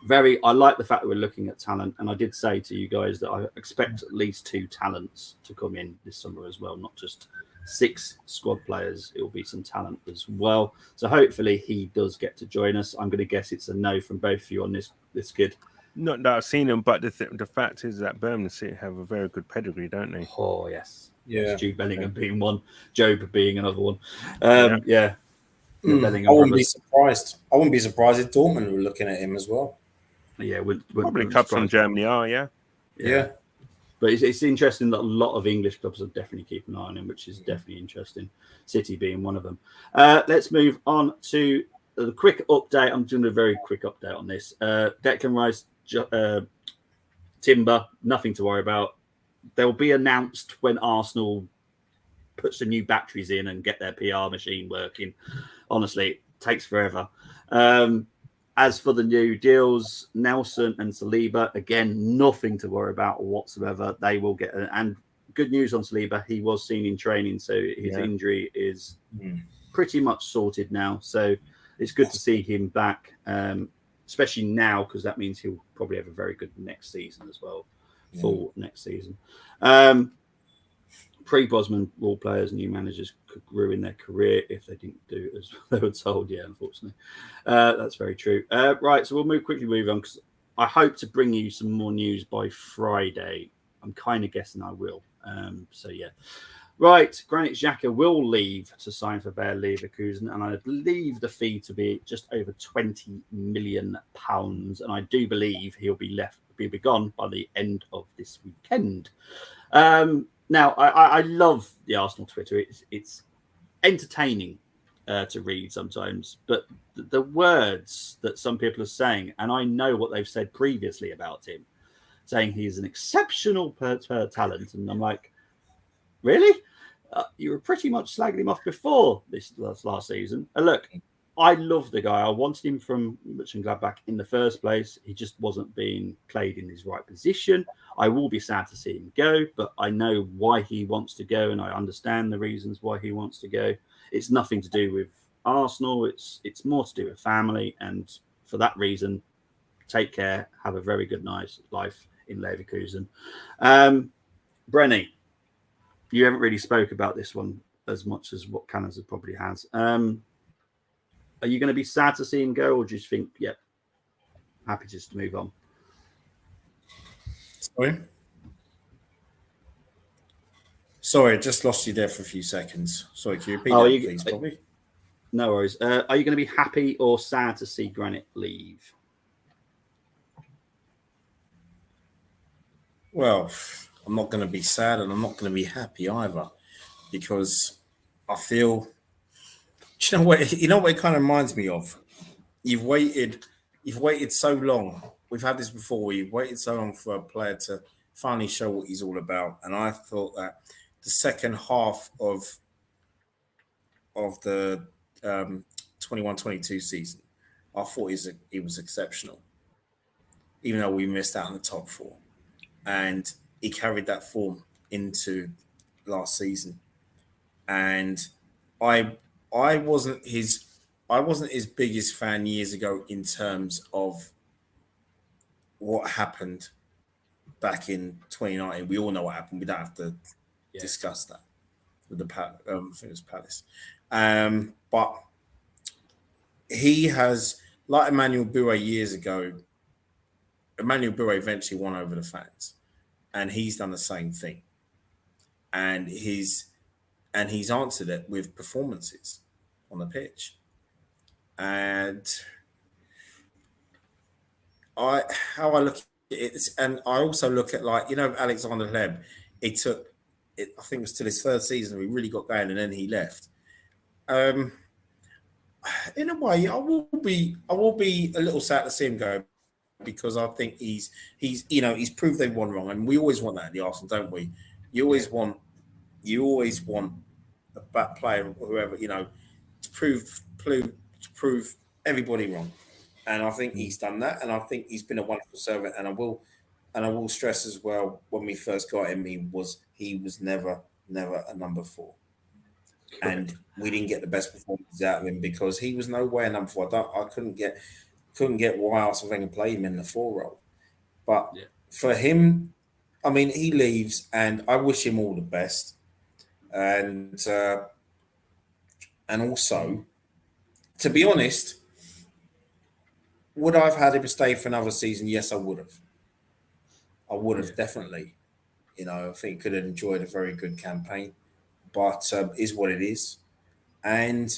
I like the fact that we're looking at talent, and I did say to you guys that I expect at least 2 talents to come in this summer as well, not just 6 squad players. It will be some talent as well. So hopefully he does get to join us. I'm going to guess it's a no from both of you on this kid. Not that I've seen him, but the fact is that Birmingham City have a very good pedigree, don't they? Oh yes, yeah. Jude Bellingham being one, Job being another one. I wouldn't be surprised. I wouldn't be surprised if Dortmund were looking at him as well. Yeah, probably clubs from Germany are. Yeah. But it's interesting that a lot of English clubs are definitely keeping an eye on him, which is definitely interesting. City being one of them. Let's move on to the quick update. I'm doing a very quick update on this. Declan Rice, Timber, nothing to worry about. They'll be announced when Arsenal put some new batteries in and get their PR machine working. Honestly, it takes forever. As for the new deals, Nelson and Saliba, again, nothing to worry about whatsoever. They will get and good news on Saliba. He was seen in training, so his injury is pretty much sorted now. So it's good to see him back, especially now, because that means he'll probably have a very good next season as well, full next season. Pre-Bosman, all players, new managers could ruin their career if they didn't do as they were told. Yeah, unfortunately. That's very true. Right, so we'll quickly move on because I hope to bring you some more news by Friday I'm kind of guessing I will. So yeah. Right, Granit Xhaka will leave to sign for Bayer Leverkusen, and I believe the fee to be just over £20 million, and I do believe he'll be gone by the end of this weekend. Now, I love the Arsenal Twitter. It's entertaining to read sometimes, but the words that some people are saying, and I know what they've said previously about him, saying he's an exceptional talent, and I'm like, really? You were pretty much slagging him off before this last season. And look, I love the guy. I wanted him from Mönchengladbach in the first place. He just wasn't being played in his right position. I will be sad to see him go, but I know why he wants to go, and I understand the reasons why he wants to go. It's nothing to do with Arsenal. It's more to do with family, and for that reason, take care. Have a very good life in Leverkusen. Brenny, you haven't really spoke about this one as much as what Cannons probably has. Are you going to be sad to see him go, or do you think, yep, happy just to move on? Sorry, I just lost you there for a few seconds. Sorry, can you repeat that, please, Bobby? No worries. Are you going to be happy or sad to see Granit leave? Well, I'm not going to be sad, and I'm not going to be happy either, because I feel. Do you know what it kind of reminds me of? You've waited so long. We've had this before. You've waited so long for a player to finally show what he's all about, and I thought that the second half of the 21-22 season, I thought he was exceptional, even though we missed out on the top four, and he carried that form into last season, and I wasn't his biggest fan years ago in terms of what happened back in 2019. We all know what happened. We don't have to discuss that with the I think it was Palace. But he has, like Emmanuel Boué years ago. Emmanuel Boué eventually won over the fans, and he's done the same thing. And he's answered it with performances on the pitch. And how I look at it, and I also look at, like, Alexander Hleb. It took, I think it was till his third season we really got going, and then he left. In a way, I will be a little sad to see him go, because I think he's proved they won wrong, and we always want that in the Arsenal, don't we? You always want a back player, whoever, to prove everybody wrong, and I think he's done that, and I think he's been a wonderful servant. And I will stress as well, when we first got him, he was never a number 4, and we didn't get the best performances out of him because he was nowhere number 4. I couldn't get why Arsene Wenger played him in the 4 role, but for him, I mean, he leaves, and I wish him all the best, and also, to be honest, would I have had him stay for another season? Yes, I would have. Definitely. I think he could have enjoyed a very good campaign, but is what it is. And,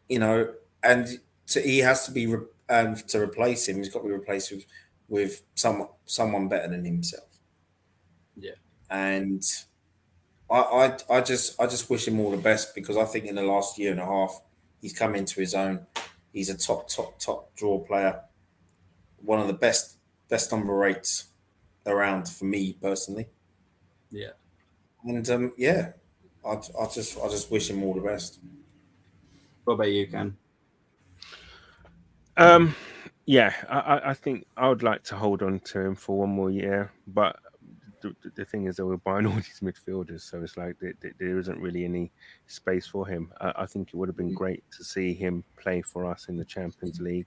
he has to be, to replace him, he's got to be replaced with someone better than himself. Yeah. And I just wish him all the best, because I think in the last year and a half, he's come into his own. He's a top draw player. One of the best number 8s around for me personally. Yeah. And I just wish him all the best. What about you, Ken? Yeah, I think I would like to hold on to him for one more year, but the thing is that we're buying all these midfielders, so it's like there isn't really any space for him. I think it would have been great to see him play for us in the Champions League.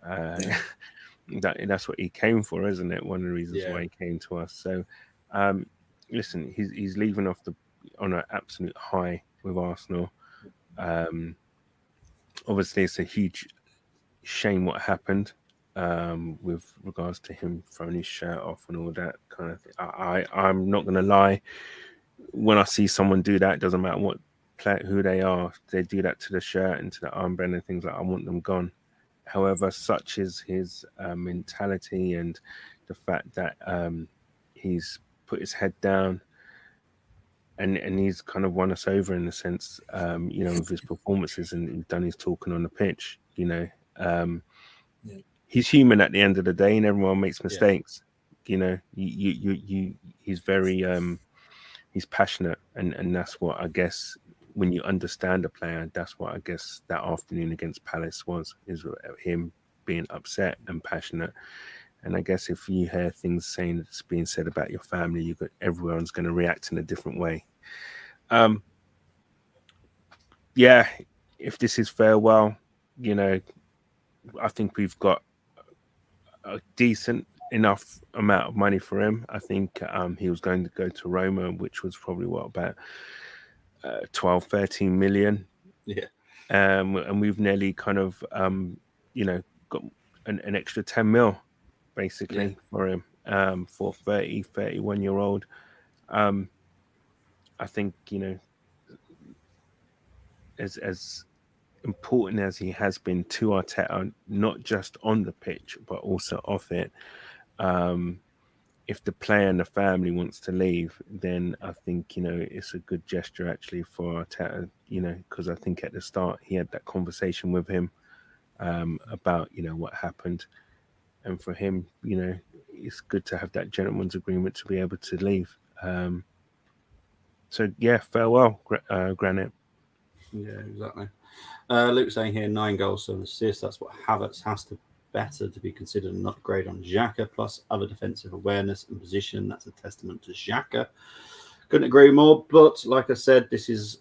That's what he came for, isn't it? One of the reasons why he came to us. So, listen, he's leaving on an absolute high with Arsenal. Obviously, it's a huge shame what happened. with regards to him throwing his shirt off and all that kind of thing. I'm not gonna lie. When I see someone do that, it doesn't matter what player, who they are, if they do that to the shirt and to the armband and things like, I want them gone. However, such is his mentality and the fact that he's put his head down and he's kind of won us over in a sense, with his performances and done his talking on the pitch. He's human at the end of the day, and everyone makes mistakes. He's very he's passionate, and that's what I guess when you understand a player, that's what I guess that afternoon against Palace is him being upset and passionate. And I guess if you hear things that's being said about your family, everyone's going to react in a different way. If this is farewell, I think we've got a decent enough amount of money for him. I think he was going to go to Roma, which was probably about 12, 13 million. Yeah. And we've nearly kind of, got an extra 10 mil basically for him for 31-year-old. I think, as important as he has been to Arteta, not just on the pitch, but also off it, if the player and the family wants to leave, then I think, it's a good gesture actually for Arteta, because I think at the start he had that conversation with him about, what happened. And for him, it's good to have that gentleman's agreement to be able to leave. Farewell, Granite. Yeah, exactly. Luke saying here 9 goals, 7 assists. That's what Havertz has to better to be considered an upgrade on Xhaka, plus other defensive awareness and position. That's a testament to Xhaka. Couldn't agree more. But like I said, this is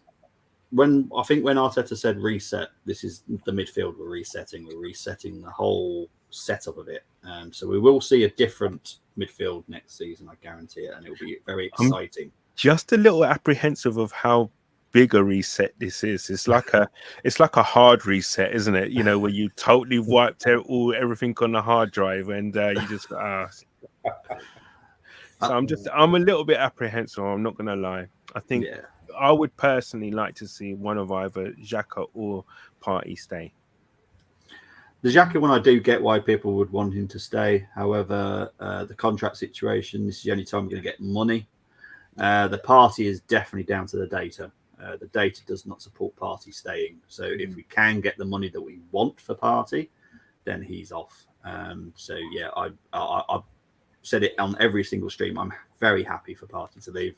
when Arteta said reset, this is the midfield we're resetting. We're resetting the whole setup of it. So we will see a different midfield next season, I guarantee it, and it will be very exciting. Just a little apprehensive of how big a reset this is. It's like a hard reset, isn't it? Where you totally wiped out everything on the hard drive, and you just So I'm a little bit apprehensive. I'm not gonna lie. I think I would personally like to see one of either Xhaka or Partey stay. The Xhaka one, I do get why people would want him to stay. However, the contract situation, this is the only time we're going to get money. The Partey is definitely down to the data. The data does not support Partey staying. So if we can get the money that we want for Partey, then he's off. I've said it on every single stream. I'm very happy for Partey to leave.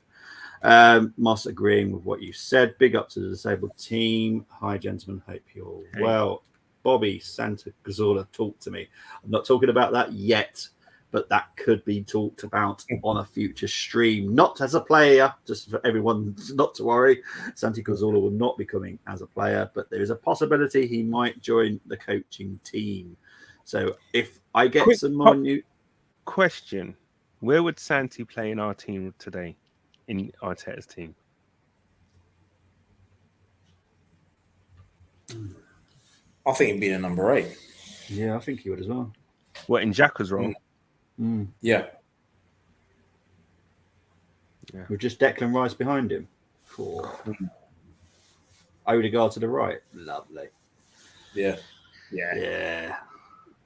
Moss agreeing with what you said. Big up to the disabled team. Hi, gentlemen. Hope you're well. Bobby Santa Gazzola, talk to me. I'm not talking about that yet, but that could be talked about on a future stream. Not as a player, just for everyone not to worry. Santi Cazorla will not be coming as a player, but there is a possibility he might join the coaching team. So if I get some more new... Question. Where would Santi play in our team today? In Arteta's team? I think he'd be the number 8. Yeah, I think he would as well. What, in Xhaka's role? Yeah. With just Declan Rice behind him. Odegaard to the right. Lovely. Yeah.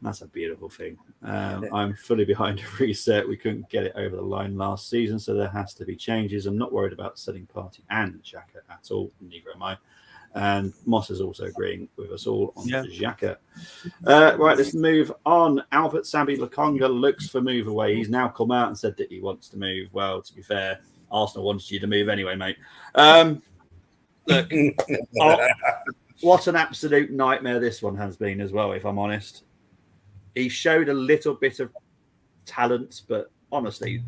That's a beautiful thing. I'm fully behind a reset. We couldn't get it over the line last season, so there has to be changes. I'm not worried about selling Partey and Xhaka at all. Neither am I. And Moss is also agreeing with us all on Xhaka. Right, let's move on. Albert Sambi Lakonga looks for move away. He's now come out and said that he wants to move. Well, to be fair, Arsenal wants you to move anyway, mate. Look, what an absolute nightmare this one has been as well, if I'm honest. He showed a little bit of talent, but honestly,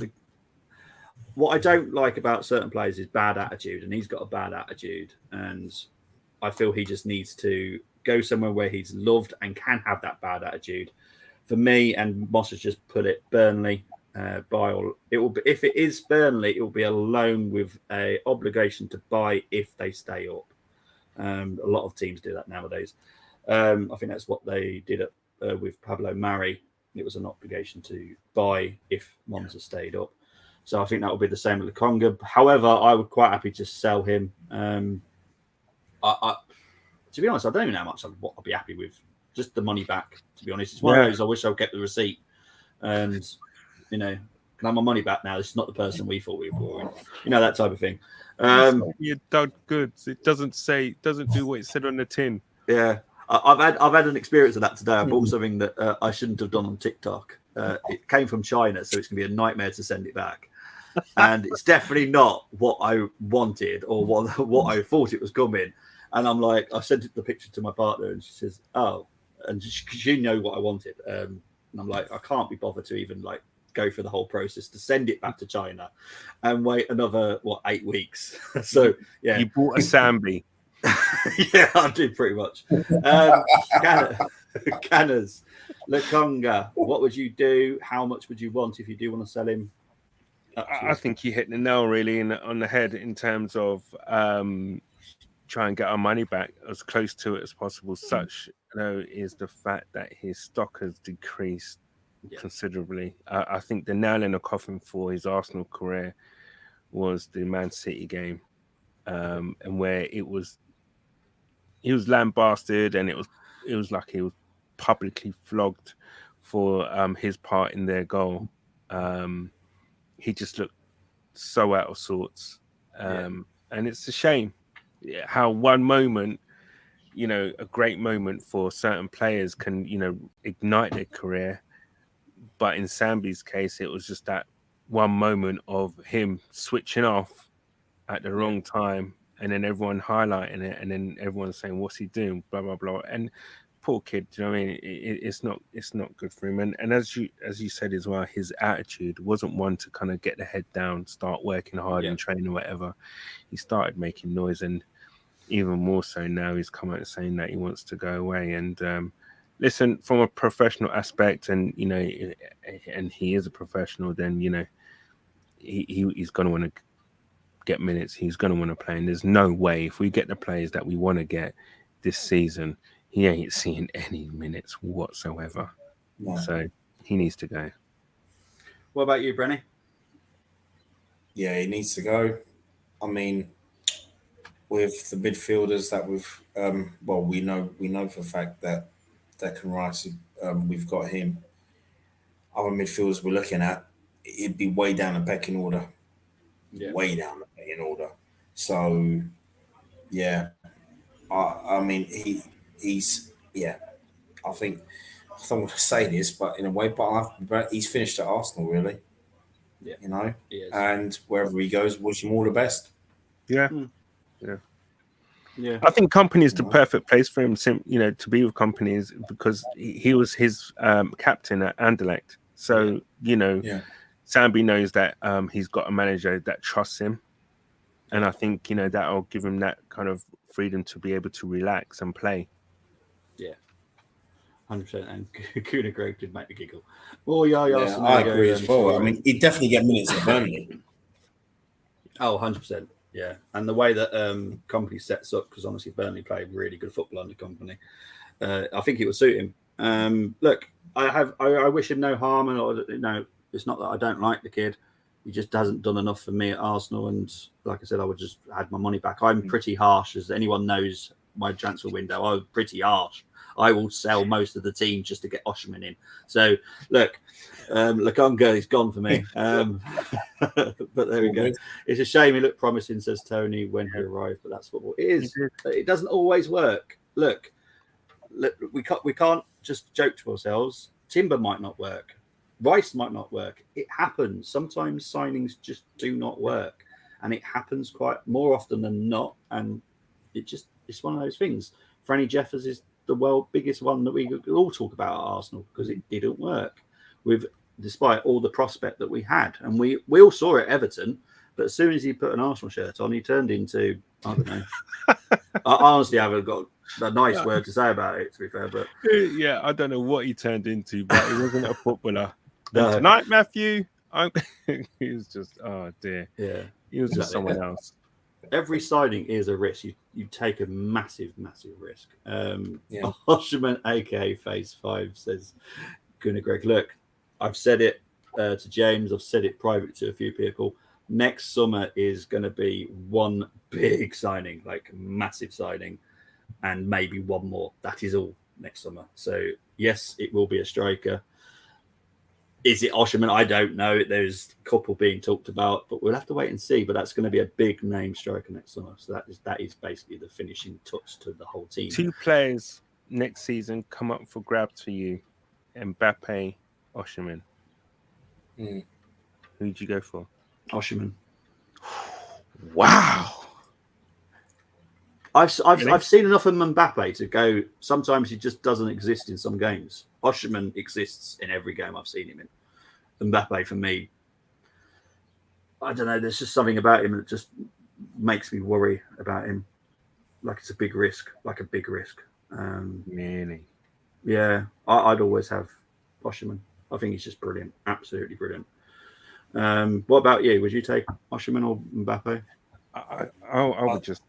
what I don't like about certain players is bad attitude, and he's got a bad attitude. And I feel he just needs to go somewhere where he's loved and can have that bad attitude. For me, and Moss has just put it, Burnley. If it is Burnley, it will be a loan with a obligation to buy if they stay up. A lot of teams do that nowadays. I think that's what they did with Pablo Mari. it was an obligation to buy if Monza stayed up. So I think that will be the same with Lukonga. However, I would quite happy to sell him. To be honest, I don't even know how much I'd be happy with. Just the money back, to be honest. It's one of those, I wish I'd kept the receipt. And, can I have my money back now? This is not the person we thought we were boring. That type of thing. You're done goods. It doesn't do what it said on the tin. Yeah. I've had an experience of that today. I bought something that I shouldn't have done on TikTok. It came from China, so it's going to be a nightmare to send it back. And it's definitely not what I wanted or what I thought it was coming. And I'm like, I sent the picture to my partner, and she says, "Oh," and she knew what I wanted. And I'm like, I can't be bothered to even go through the whole process to send it back to China and wait another 8 weeks. So yeah, you bought a Sambi. Yeah, I did pretty much. Canners, Lukonga, what would you do? How much would you want if you do want to sell him? I think you hit the nail really on the head in terms of try and get our money back as close to it as possible. Such is the fact that his stock has decreased considerably. I think the nail in the coffin for his Arsenal career was the Man City game, and where he was lambasted, and it was like he was publicly flogged for his part in their goal. He just looked so out of sorts, and it's a shame how one moment, a great moment for certain players can, ignite their career. But in Sambi's case, it was just that one moment of him switching off at the wrong time, and then everyone highlighting it, and then everyone saying, "What's he doing?" Blah blah blah. And poor kid, do you know what I mean? It's not good for him. And as you said as well, his attitude wasn't one to kind of get the head down, start working hard and training or whatever. He started making noise, and even more so now he's come out saying that he wants to go away. And listen, from a professional aspect, and and he is a professional, then he's going to want to get minutes. He's going to want to play, and there's no way if we get the players that we want to get this season, he ain't seeing any minutes whatsoever. No. So he needs to go. What about you, Brenny? Yeah, he needs to go. I mean, with the midfielders that we've, we know for a fact that Declan Rice, we've got him. Other midfielders we're looking at, it'd be way down the pecking order. Yeah. Way down the pecking order. So, yeah. I mean, he's I think I don't want to say this, but in a way, he's finished at Arsenal, really. Yeah, and wherever he goes, wish him all the best. Yeah, yeah. I think Kompany is the perfect place for him, to be with Kompany, is because he was his captain at Anderlecht. So Sambi knows that he's got a manager that trusts him, and I think that'll give him that kind of freedom to be able to relax and play. Yeah, 100%. And Kuna Grove did make me giggle. Oh, I agree as well. I mean, he'd definitely get minutes at Burnley. Oh, 100%. Yeah, and the way that Kompany sets up, because honestly, Burnley played really good football under Kompany. I think it would suit him. Look, I wish him no harm, and it's not that I don't like the kid. He just hasn't done enough for me at Arsenal, and like I said, I would just had my money back. I'm pretty harsh, as anyone knows. My transfer window, I'm pretty harsh. I will sell most of the team just to get Osimhen in. So look, Lukonga is gone for me. But there we go. It's a shame he looked promising, says Tony, when he arrived, but that's football. It is. It doesn't always work. Look, we can't just joke to ourselves. Timber might not work. Rice might not work. It happens. Sometimes signings just do not work, and it happens quite more often than not. And it's one of those things. Franny Jeffers is the world's biggest one that we all talk about at Arsenal because it didn't work, despite all the prospect that we had. And we all saw it at Everton, but as soon as he put an Arsenal shirt on, he turned into, I don't know. I honestly haven't got a nice word to say about it, to be fair. But yeah, I don't know what he turned into, but he wasn't a footballer. No. Tonight, Matthew, he was just, oh dear. Yeah. He was just someone else. Every signing is a risk. You take a massive, massive risk. Osimhen, aka Phase 5, says Gunnar Greg, look, I've said it to James, I've said it private to a few people. Next summer is going to be one big signing, like massive signing, and maybe one more. That is all next summer. So yes, it will be a striker. Is it Osherman? I don't know. There's a couple being talked about, but we'll have to wait and see. But that's going to be a big name striker next summer. So that is basically the finishing touch to the whole team. 2 players next season come up for grabs for you: Mbappe, Osherman. Who'd you go for? Osherman. Wow. I've seen enough of Mbappe to go. Sometimes he just doesn't exist in some games. Osherman exists in every game I've seen him in. Mbappe, for me, I don't know. There's just something about him that just makes me worry about him. Like it's a big risk. Really? Yeah, I'd always have Osherman. I think he's just brilliant. Absolutely brilliant. What about you? Would you take Osherman or Mbappe? I would just.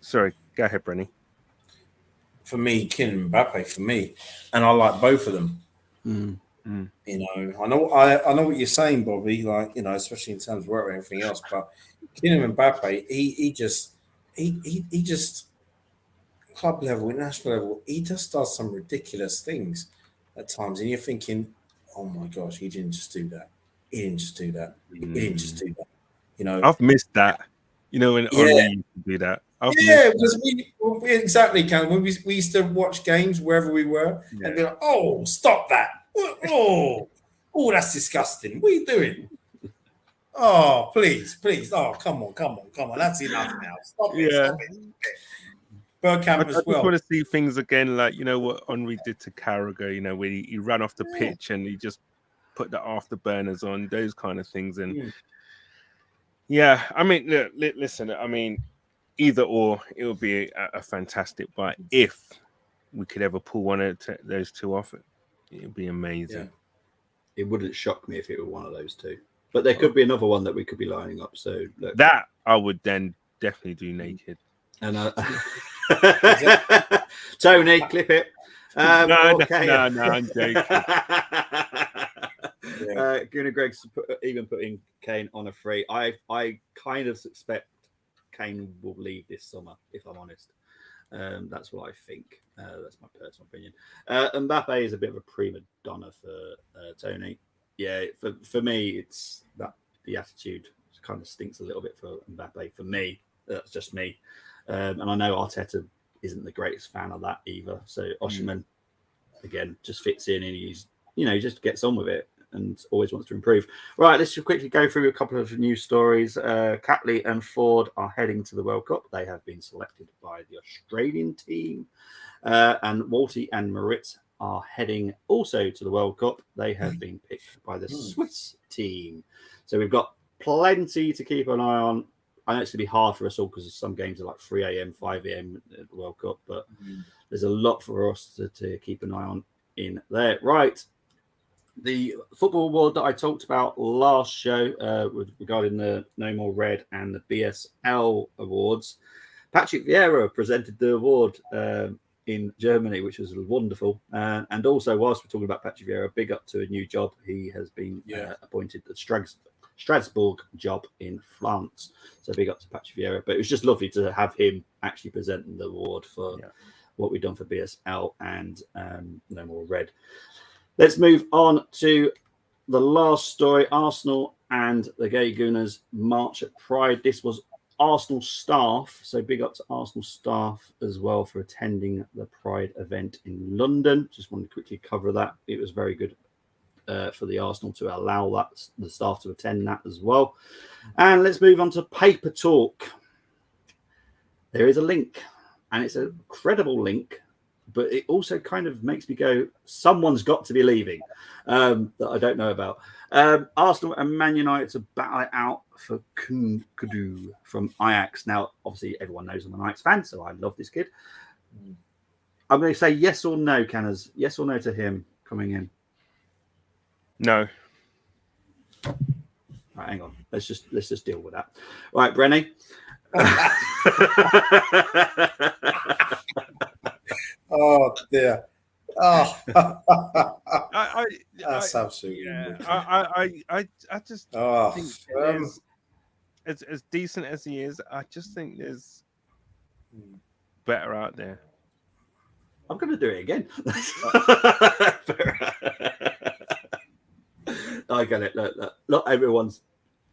Sorry, go ahead, Brenny. For me, Kylian Mbappe. For me, and I like both of them. You know, I know what you're saying, Bobby. Like, you know, especially in terms of work and everything else. But Kylian Mbappe, he just club level, international level, he just does some ridiculous things at times, and you're thinking, oh my gosh, he didn't just do that. He didn't just do that. You know, I've missed that. You know, when Armoury used to do that. Because we exactly can. When we used to watch games wherever we were and be like, oh, stop that. Oh, that's disgusting. What are you doing? Oh, please. Oh, come on. That's enough now. Stop it. Bergkamp as well. I just want to see things again, like, you know, what Henry did to Carragher, you know, where he ran off the pitch and he just put the afterburners on, those kind of things. And I mean, look, listen, I mean, either or, it would be a fantastic buy. If we could ever pull one of those two off, it would be amazing. It wouldn't shock me if it were one of those two. But there could be another one that we could be lining up. So look. That I would then definitely do naked. And Tony, clip it. No, I'm joking. Gunnar Greg's even putting Kane on a free. I kind of suspect Kane will leave this summer, if I'm honest. That's what I think. That's my personal opinion. Mbappe is a bit of a prima donna for Tony. Yeah, for me, it's that the attitude kind of stinks a little bit for Mbappe. For me, that's just me. And I know Arteta isn't the greatest fan of that either. So Osherman, again, just fits in and he just gets on with it and always wants to improve. Right, let's just quickly go through a couple of news stories. Catley and Ford are heading to the World Cup. They have been selected by the Australian team. And Walty and Moritz are heading also to the World Cup. They have been picked by the Swiss team. So we've got plenty to keep an eye on. I know it's going to be hard for us all because some games are like 3 a.m., 5 a.m. at the World Cup, but there's a lot for us to keep an eye on in there. Right. The football award that I talked about last show regarding the No More Red and the BSL awards, Patrick Vieira presented the award in Germany, which was wonderful. And also, whilst we're talking about Patrick Vieira, big up to a new job. He has been appointed at Strasbourg job in France. So big up to Patrick Vieira. But it was just lovely to have him actually presenting the award for what we've done for BSL and No More Red. Let's move on to the last story. Arsenal and the Gay Gooners march at Pride. This was Arsenal staff. So big up to Arsenal staff as well for attending the Pride event in London. Just wanted to quickly cover that. It was very good for the Arsenal to allow the staff to attend that as well. And let's move on to Paper Talk. There is a link, and it's a credible link, but it also kind of makes me go, someone's got to be leaving that I don't know about. Arsenal and Man United to battle it out for Kudu from Ajax. Now, obviously, everyone knows I'm an Ajax fan, so I love this kid. I'm going to say yes or no, Canners. Yes or no to him coming in? No. Right, hang on. Let's just deal with that. Right, Brenny. Oh dear. Oh, I, that's absolutely yeah, wicked. I just Oh, think there's as decent as he is. I just think there's better out there. I'm going to do it again. I get it. Look, not everyone's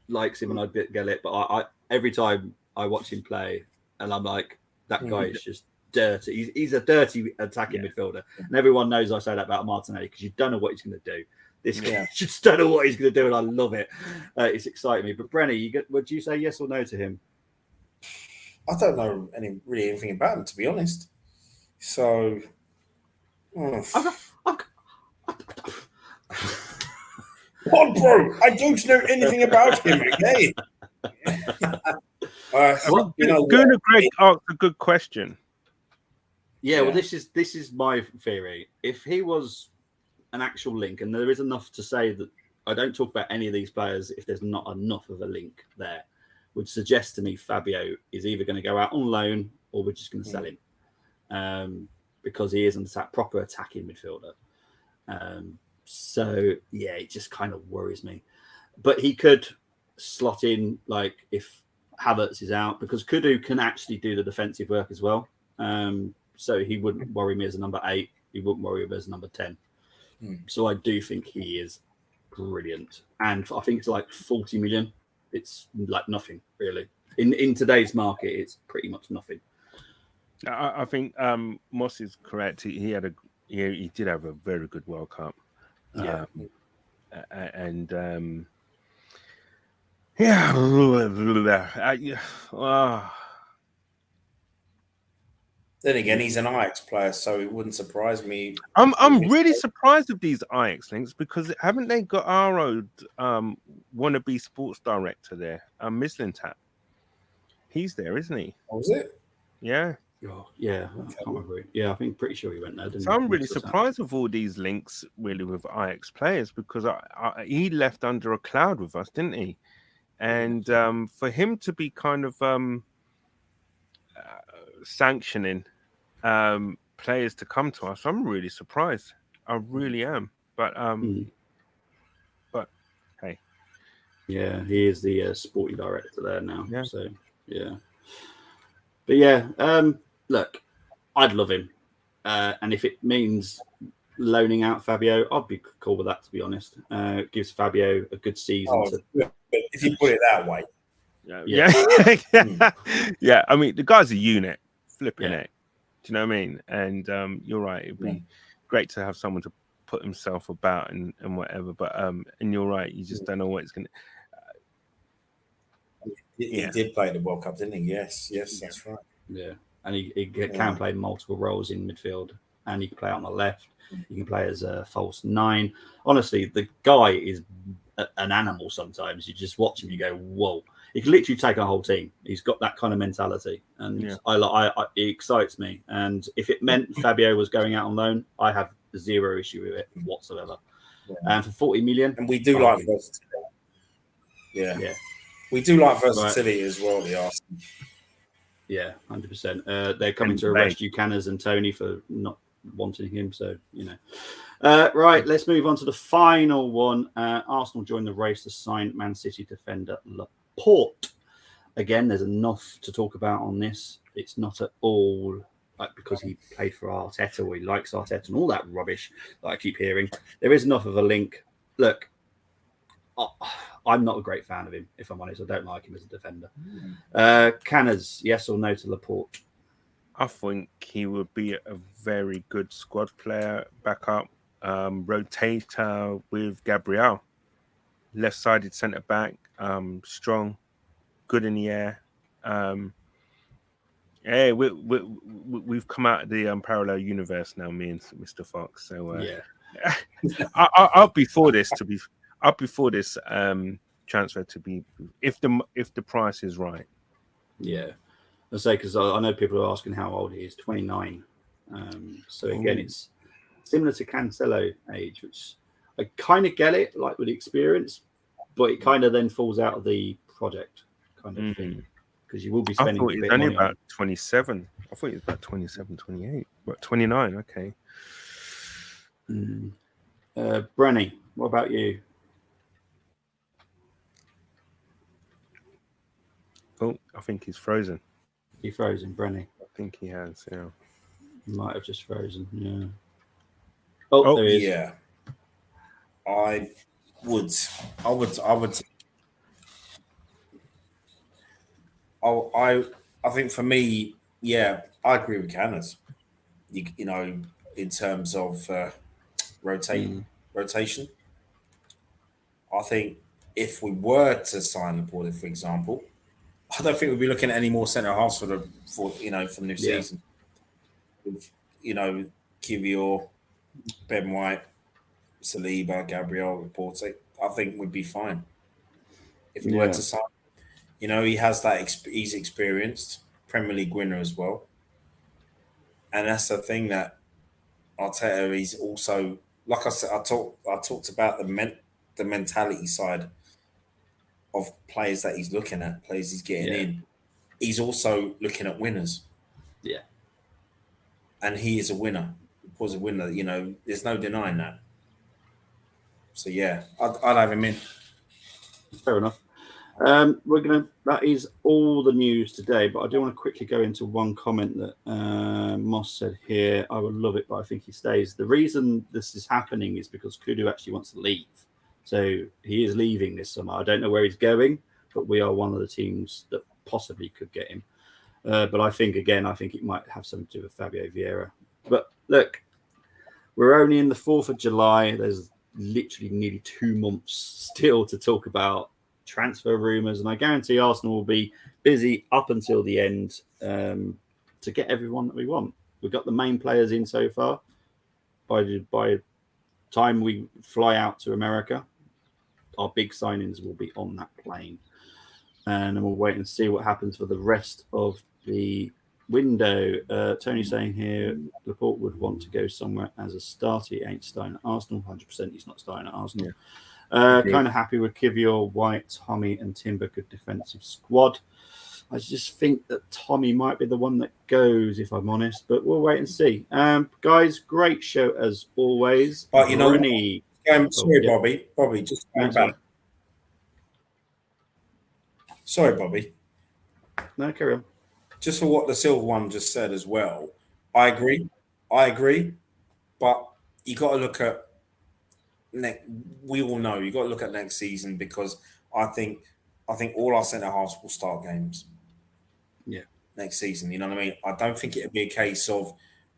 likes him, and I get it. But I every time I watch him play, and I'm like, that guy is just dirty. He's a dirty attacking midfielder, and everyone knows I say that about Martinelli because you don't know what he's going to do. This guy just don't know what he's going to do, and I love it. It's exciting me. But Brenny, would you say yes or no to him? I don't know really anything about him, to be honest. So, what, bro? I don't know anything about him. Okay. Gunnar Greg asked a good question. Yeah, well, this is my theory. If he was an actual link, and there is enough to say that I don't talk about any of these players if there's not enough of a link there, would suggest to me Fabio is either going to go out on loan or we're just going to sell him because he isn't a proper attacking midfielder. So yeah, it just kind of worries me. But he could slot in like if Havertz is out because Kudu can actually do the defensive work as well. So he wouldn't worry me as a number 8. He wouldn't worry me as a number 10. So I do think he is brilliant. And I think it's like 40 million. It's like nothing, really. In today's market, it's pretty much nothing. I think Moss is correct. He did have a very good World Cup. Yeah. Then again, he's an Ajax player, so it wouldn't surprise me. I'm really surprised with these Ajax links because haven't they got our old wannabe sports director there, Mislintat? He's there, isn't he? Oh, is it? Yeah. Oh, yeah, I can't remember. Yeah, I think pretty sure he went there. So I'm really surprised with all these links, really, with Ajax players because he left under a cloud with us, didn't he? And for him to be kind of sanctioning players to come to us, I'm really surprised. I really am. But hey, yeah, he is the sporting director there now. Yeah. So yeah, but yeah, look, I'd love him, and if it means loaning out Fabio, I'd be cool with that. To be honest, it gives Fabio a good season. If you put it that way. Yeah. I mean, the guy's a unit, flipping it. Do you know what I mean? And you're right. It'd be great to have someone to put himself about and whatever. But and you're right. You just don't know what it's going to. He did play the World Cup, didn't he? Yes, that's right. Yeah, and he can play multiple roles in midfield, and he can play on the left. He can play as a false 9. Honestly, the guy is an animal. Sometimes you just watch him, you go, "Whoa!" He can literally take a whole team. He's got that kind of mentality, and it excites me. And if it meant Fabio was going out on loan, I have zero issue with it whatsoever. And for 40 million, and we do like versatility. Yeah. We do like versatility as well, the Arsenal. Yeah, 100%. They're coming to arrest Buchanan's and Tony for not wanting him. So, right, let's move on to the final one. Arsenal joined the race to sign Man City defender Laporte. Again, there's enough to talk about on this. It's not at all like because he played for Arteta or he likes Arteta and all that rubbish that I keep hearing. There is enough of a link. Look, I'm not a great fan of him, if I'm honest. I don't like him as a defender. Canners, yes or no to Laporte? I think he would be a very good squad player, backup, rotator with Gabriel. Left-sided centre-back, strong, good in the air. Hey, we've come out of the parallel universe now, me and Mr. Fox. So I'll be for this transfer to be if the price is right. Yeah, I say because I know people are asking how old he is. 29. So again, it's similar to Cancelo age, which I kind of get it, like with the experience, but it kind of then falls out of the project kind of thing because you will be spending. I thought he was only about 27. I thought he was about 27, 28, but 29. Okay. Brenny, what about you? Oh, I think he's frozen. You frozen, Brenny? I think he has. Yeah. Might have just frozen. Yeah. Oh, Oh, there he is. Yeah, I would, I would, I would, I think for me, yeah, I agree with Canners. You know, in terms of rotation, I think if we were to sign Laporte, for example, I don't think we'd be looking at any more centre halves for the new Yeah. season. With, Kivior, Ben White, Saliba, Gabriel, Laporte, I think we'd be fine if we were Yeah. to sign. He has that. He's experienced Premier League winner as well, and that's the thing that Arteta. He's also, like I said, I talked about the mentality side of players that he's looking at, players he's getting Yeah. in. He's also looking at winners, Yeah. and he is a winner. He was a winner. There's no denying that. So yeah, I'd have him in. Fair enough. That is all the news today, but I do want to quickly go into one comment that Moss said here. I would love it, but I think he stays. The reason this is happening is because Kudu actually wants to leave. So he is leaving this summer. I don't know where he's going, but we are one of the teams that possibly could get him. But I think it might have something to do with Fabio Vieira. But look, we're only in the 4th of July. There's literally nearly 2 months still to talk about transfer rumours, and I guarantee Arsenal will be busy up until the end to get everyone that we want. We've got the main players in so far. By the time we fly out to America, our big signings will be on that plane, and then we'll wait and see what happens for the rest of the window. Tony saying here, Laporte would want to go somewhere as a starter. He ain't starting at Arsenal. 100%, he's not starting at Arsenal. Yeah. Kind of happy with Kivior, White, Tommy, and Timber. Good defensive squad. I just think that Tommy might be the one that goes, if I'm honest, but we'll wait and see. Guys, great show as always. But Brenny. Sorry, Bobby, just going back. Sorry, Bobby. No, carry on. Just for what the Silver one just said as well. I agree, but you got to look at we all know you got to look at next season, because I think all our centre halves will start games. Yeah, next season. You know what I mean? I don't think it'd be a case of,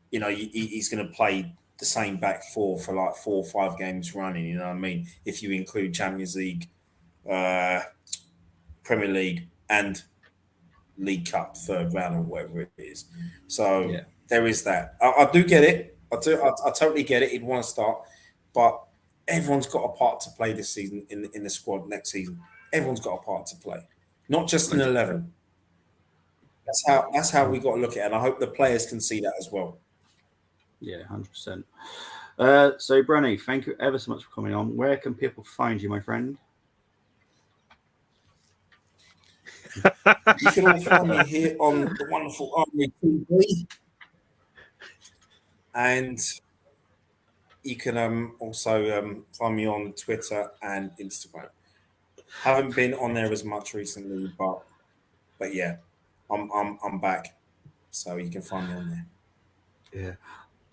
he's going to play the same back four for like 4 or 5 games running. You know what I mean? If you include Champions League, Premier League, and League Cup 3rd round or whatever it is. So there is that. I do get it. I totally get it. He'd want to start, but everyone's got a part to play this season in the squad next season. Everyone's got a part to play, not just in 11. That's how we got to look at it, and I hope the players can see that as well. Yeah, 100%. So, Brenny, thank you ever so much for coming on. Where can people find you, my friend? You can all find me here on the wonderful Armoury TV, and you can also find me on Twitter and Instagram. Haven't been on there as much recently, but yeah, I'm back, so you can find me on there. Yeah,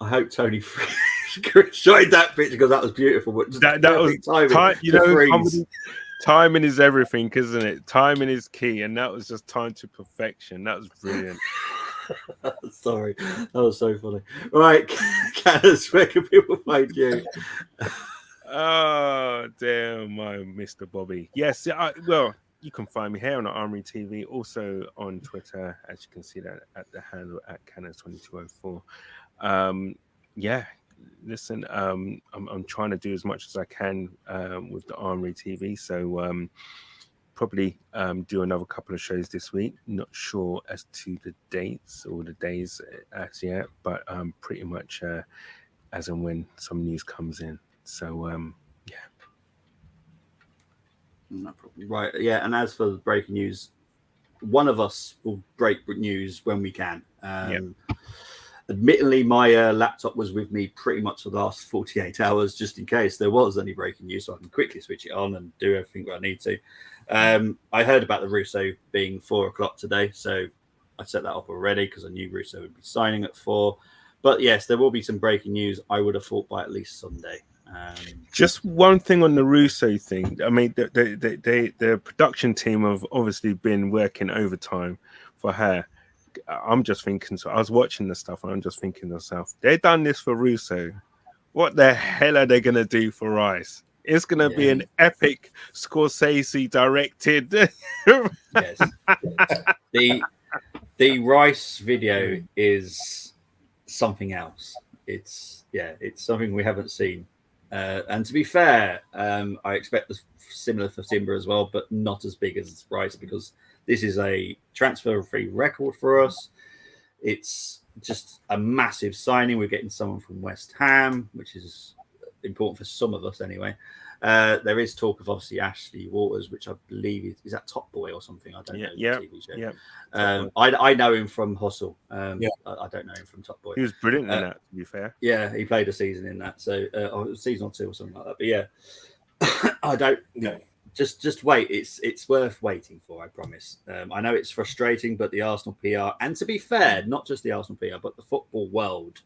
I hope Tony showed that picture because that was beautiful. But that was timing. Timing is everything, isn't it? Timing is key, and that was just time to perfection. That was brilliant. Sorry, that was so funny. Right, Candace, where can people find you? Oh, damn, my Mr. Bobby. Yes, well, you can find me here on Armoury TV, also on Twitter, as you can see that at the handle at Candace2204. Yeah, listen, I'm trying to do as much as I can with the Armoury TV, so probably do another couple of shows this week. Not sure as to the dates or the days as yet, but pretty much as and when some news comes in. So yeah, no problem. Right, yeah. And as for the breaking news, one of us will break news when we can. Admittedly, my laptop was with me pretty much for the last 48 hours, just in case there was any breaking news, so I can quickly switch it on and do everything I need to. I heard about the Russo being 4 o'clock today, so I set that up already because I knew Russo would be signing at 4. But yes, there will be some breaking news. I would have thought by at least Sunday. Just one thing on the Russo thing. I mean, the production team have obviously been working overtime for her. I'm just thinking. So I was watching the stuff, and I'm just thinking to myself, they done this for Russo. What the hell are they gonna do for Rice? It's gonna be an epic Scorsese directed. Yes, the Rice video is something else. It's something we haven't seen. And to be fair, I expect the similar for Timber as well, but not as big as Rice because this is a transfer-free record for us. It's just a massive signing. We're getting someone from West Ham, which is important for some of us anyway. There is talk of obviously Ashley Waters, which I believe is that Top Boy or something. I don't know. Yeah, the TV show. yeah. I know him from Hustle. I don't know him from Top Boy. He was brilliant in that, to be fair. Yeah, he played a season in that, so a season or 2 or something like that. But yeah, I don't. Yeah. Just wait. It's worth waiting for. I promise. I know it's frustrating, but the Arsenal PR, and to be fair, not just the Arsenal PR, but the football world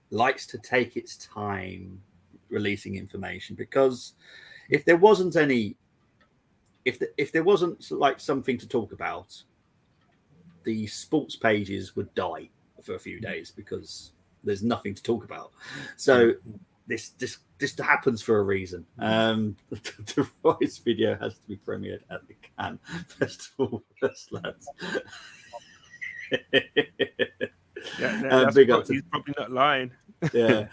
likes to take its time releasing information because if there wasn't any, if there wasn't like something to talk about, the sports pages would die for a few days because there's nothing to talk about. So this happens for a reason. The Rice video has to be premiered at the Cannes Festival first, lads. Big up he's probably not lying. Yeah,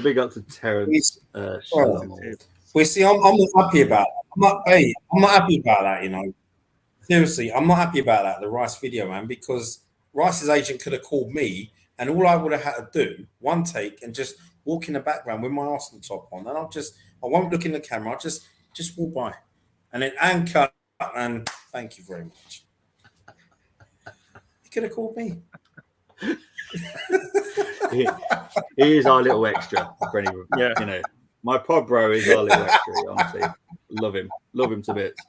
big up to Terence. We see, I'm not happy about that. I'm not happy about that. You know, seriously, I'm not happy about that. The Rice video, man, because Rice's agent could have called me, and all I would have had to do one take and just walk in the background with my Arsenal top on, and I won't look in the camera. I'll just walk by, and then cut and thank you very much. He could have called me. he is our little extra, Brenny. Yeah, you know, my pod bro is our little extra. Honestly, love him to bits.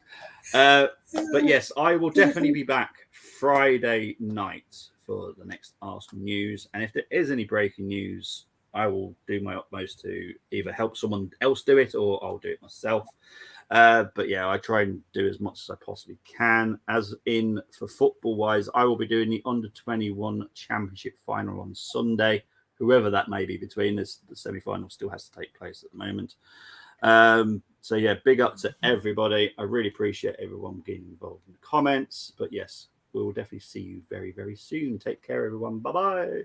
But yes, I will definitely be back Friday night for the next Arsenal news, and if there is any breaking news, I will do my utmost to either help someone else do it or I'll do it myself. But yeah, I try and do as much as I possibly can. As in for football wise, I will be doing the under-21 championship final on Sunday, whoever that may be between. The semi-final still has to take place at the moment. So yeah, big up to everybody. I really appreciate everyone getting involved in the comments. But yes, we will definitely see you very, very soon. Take care, everyone. Bye-bye.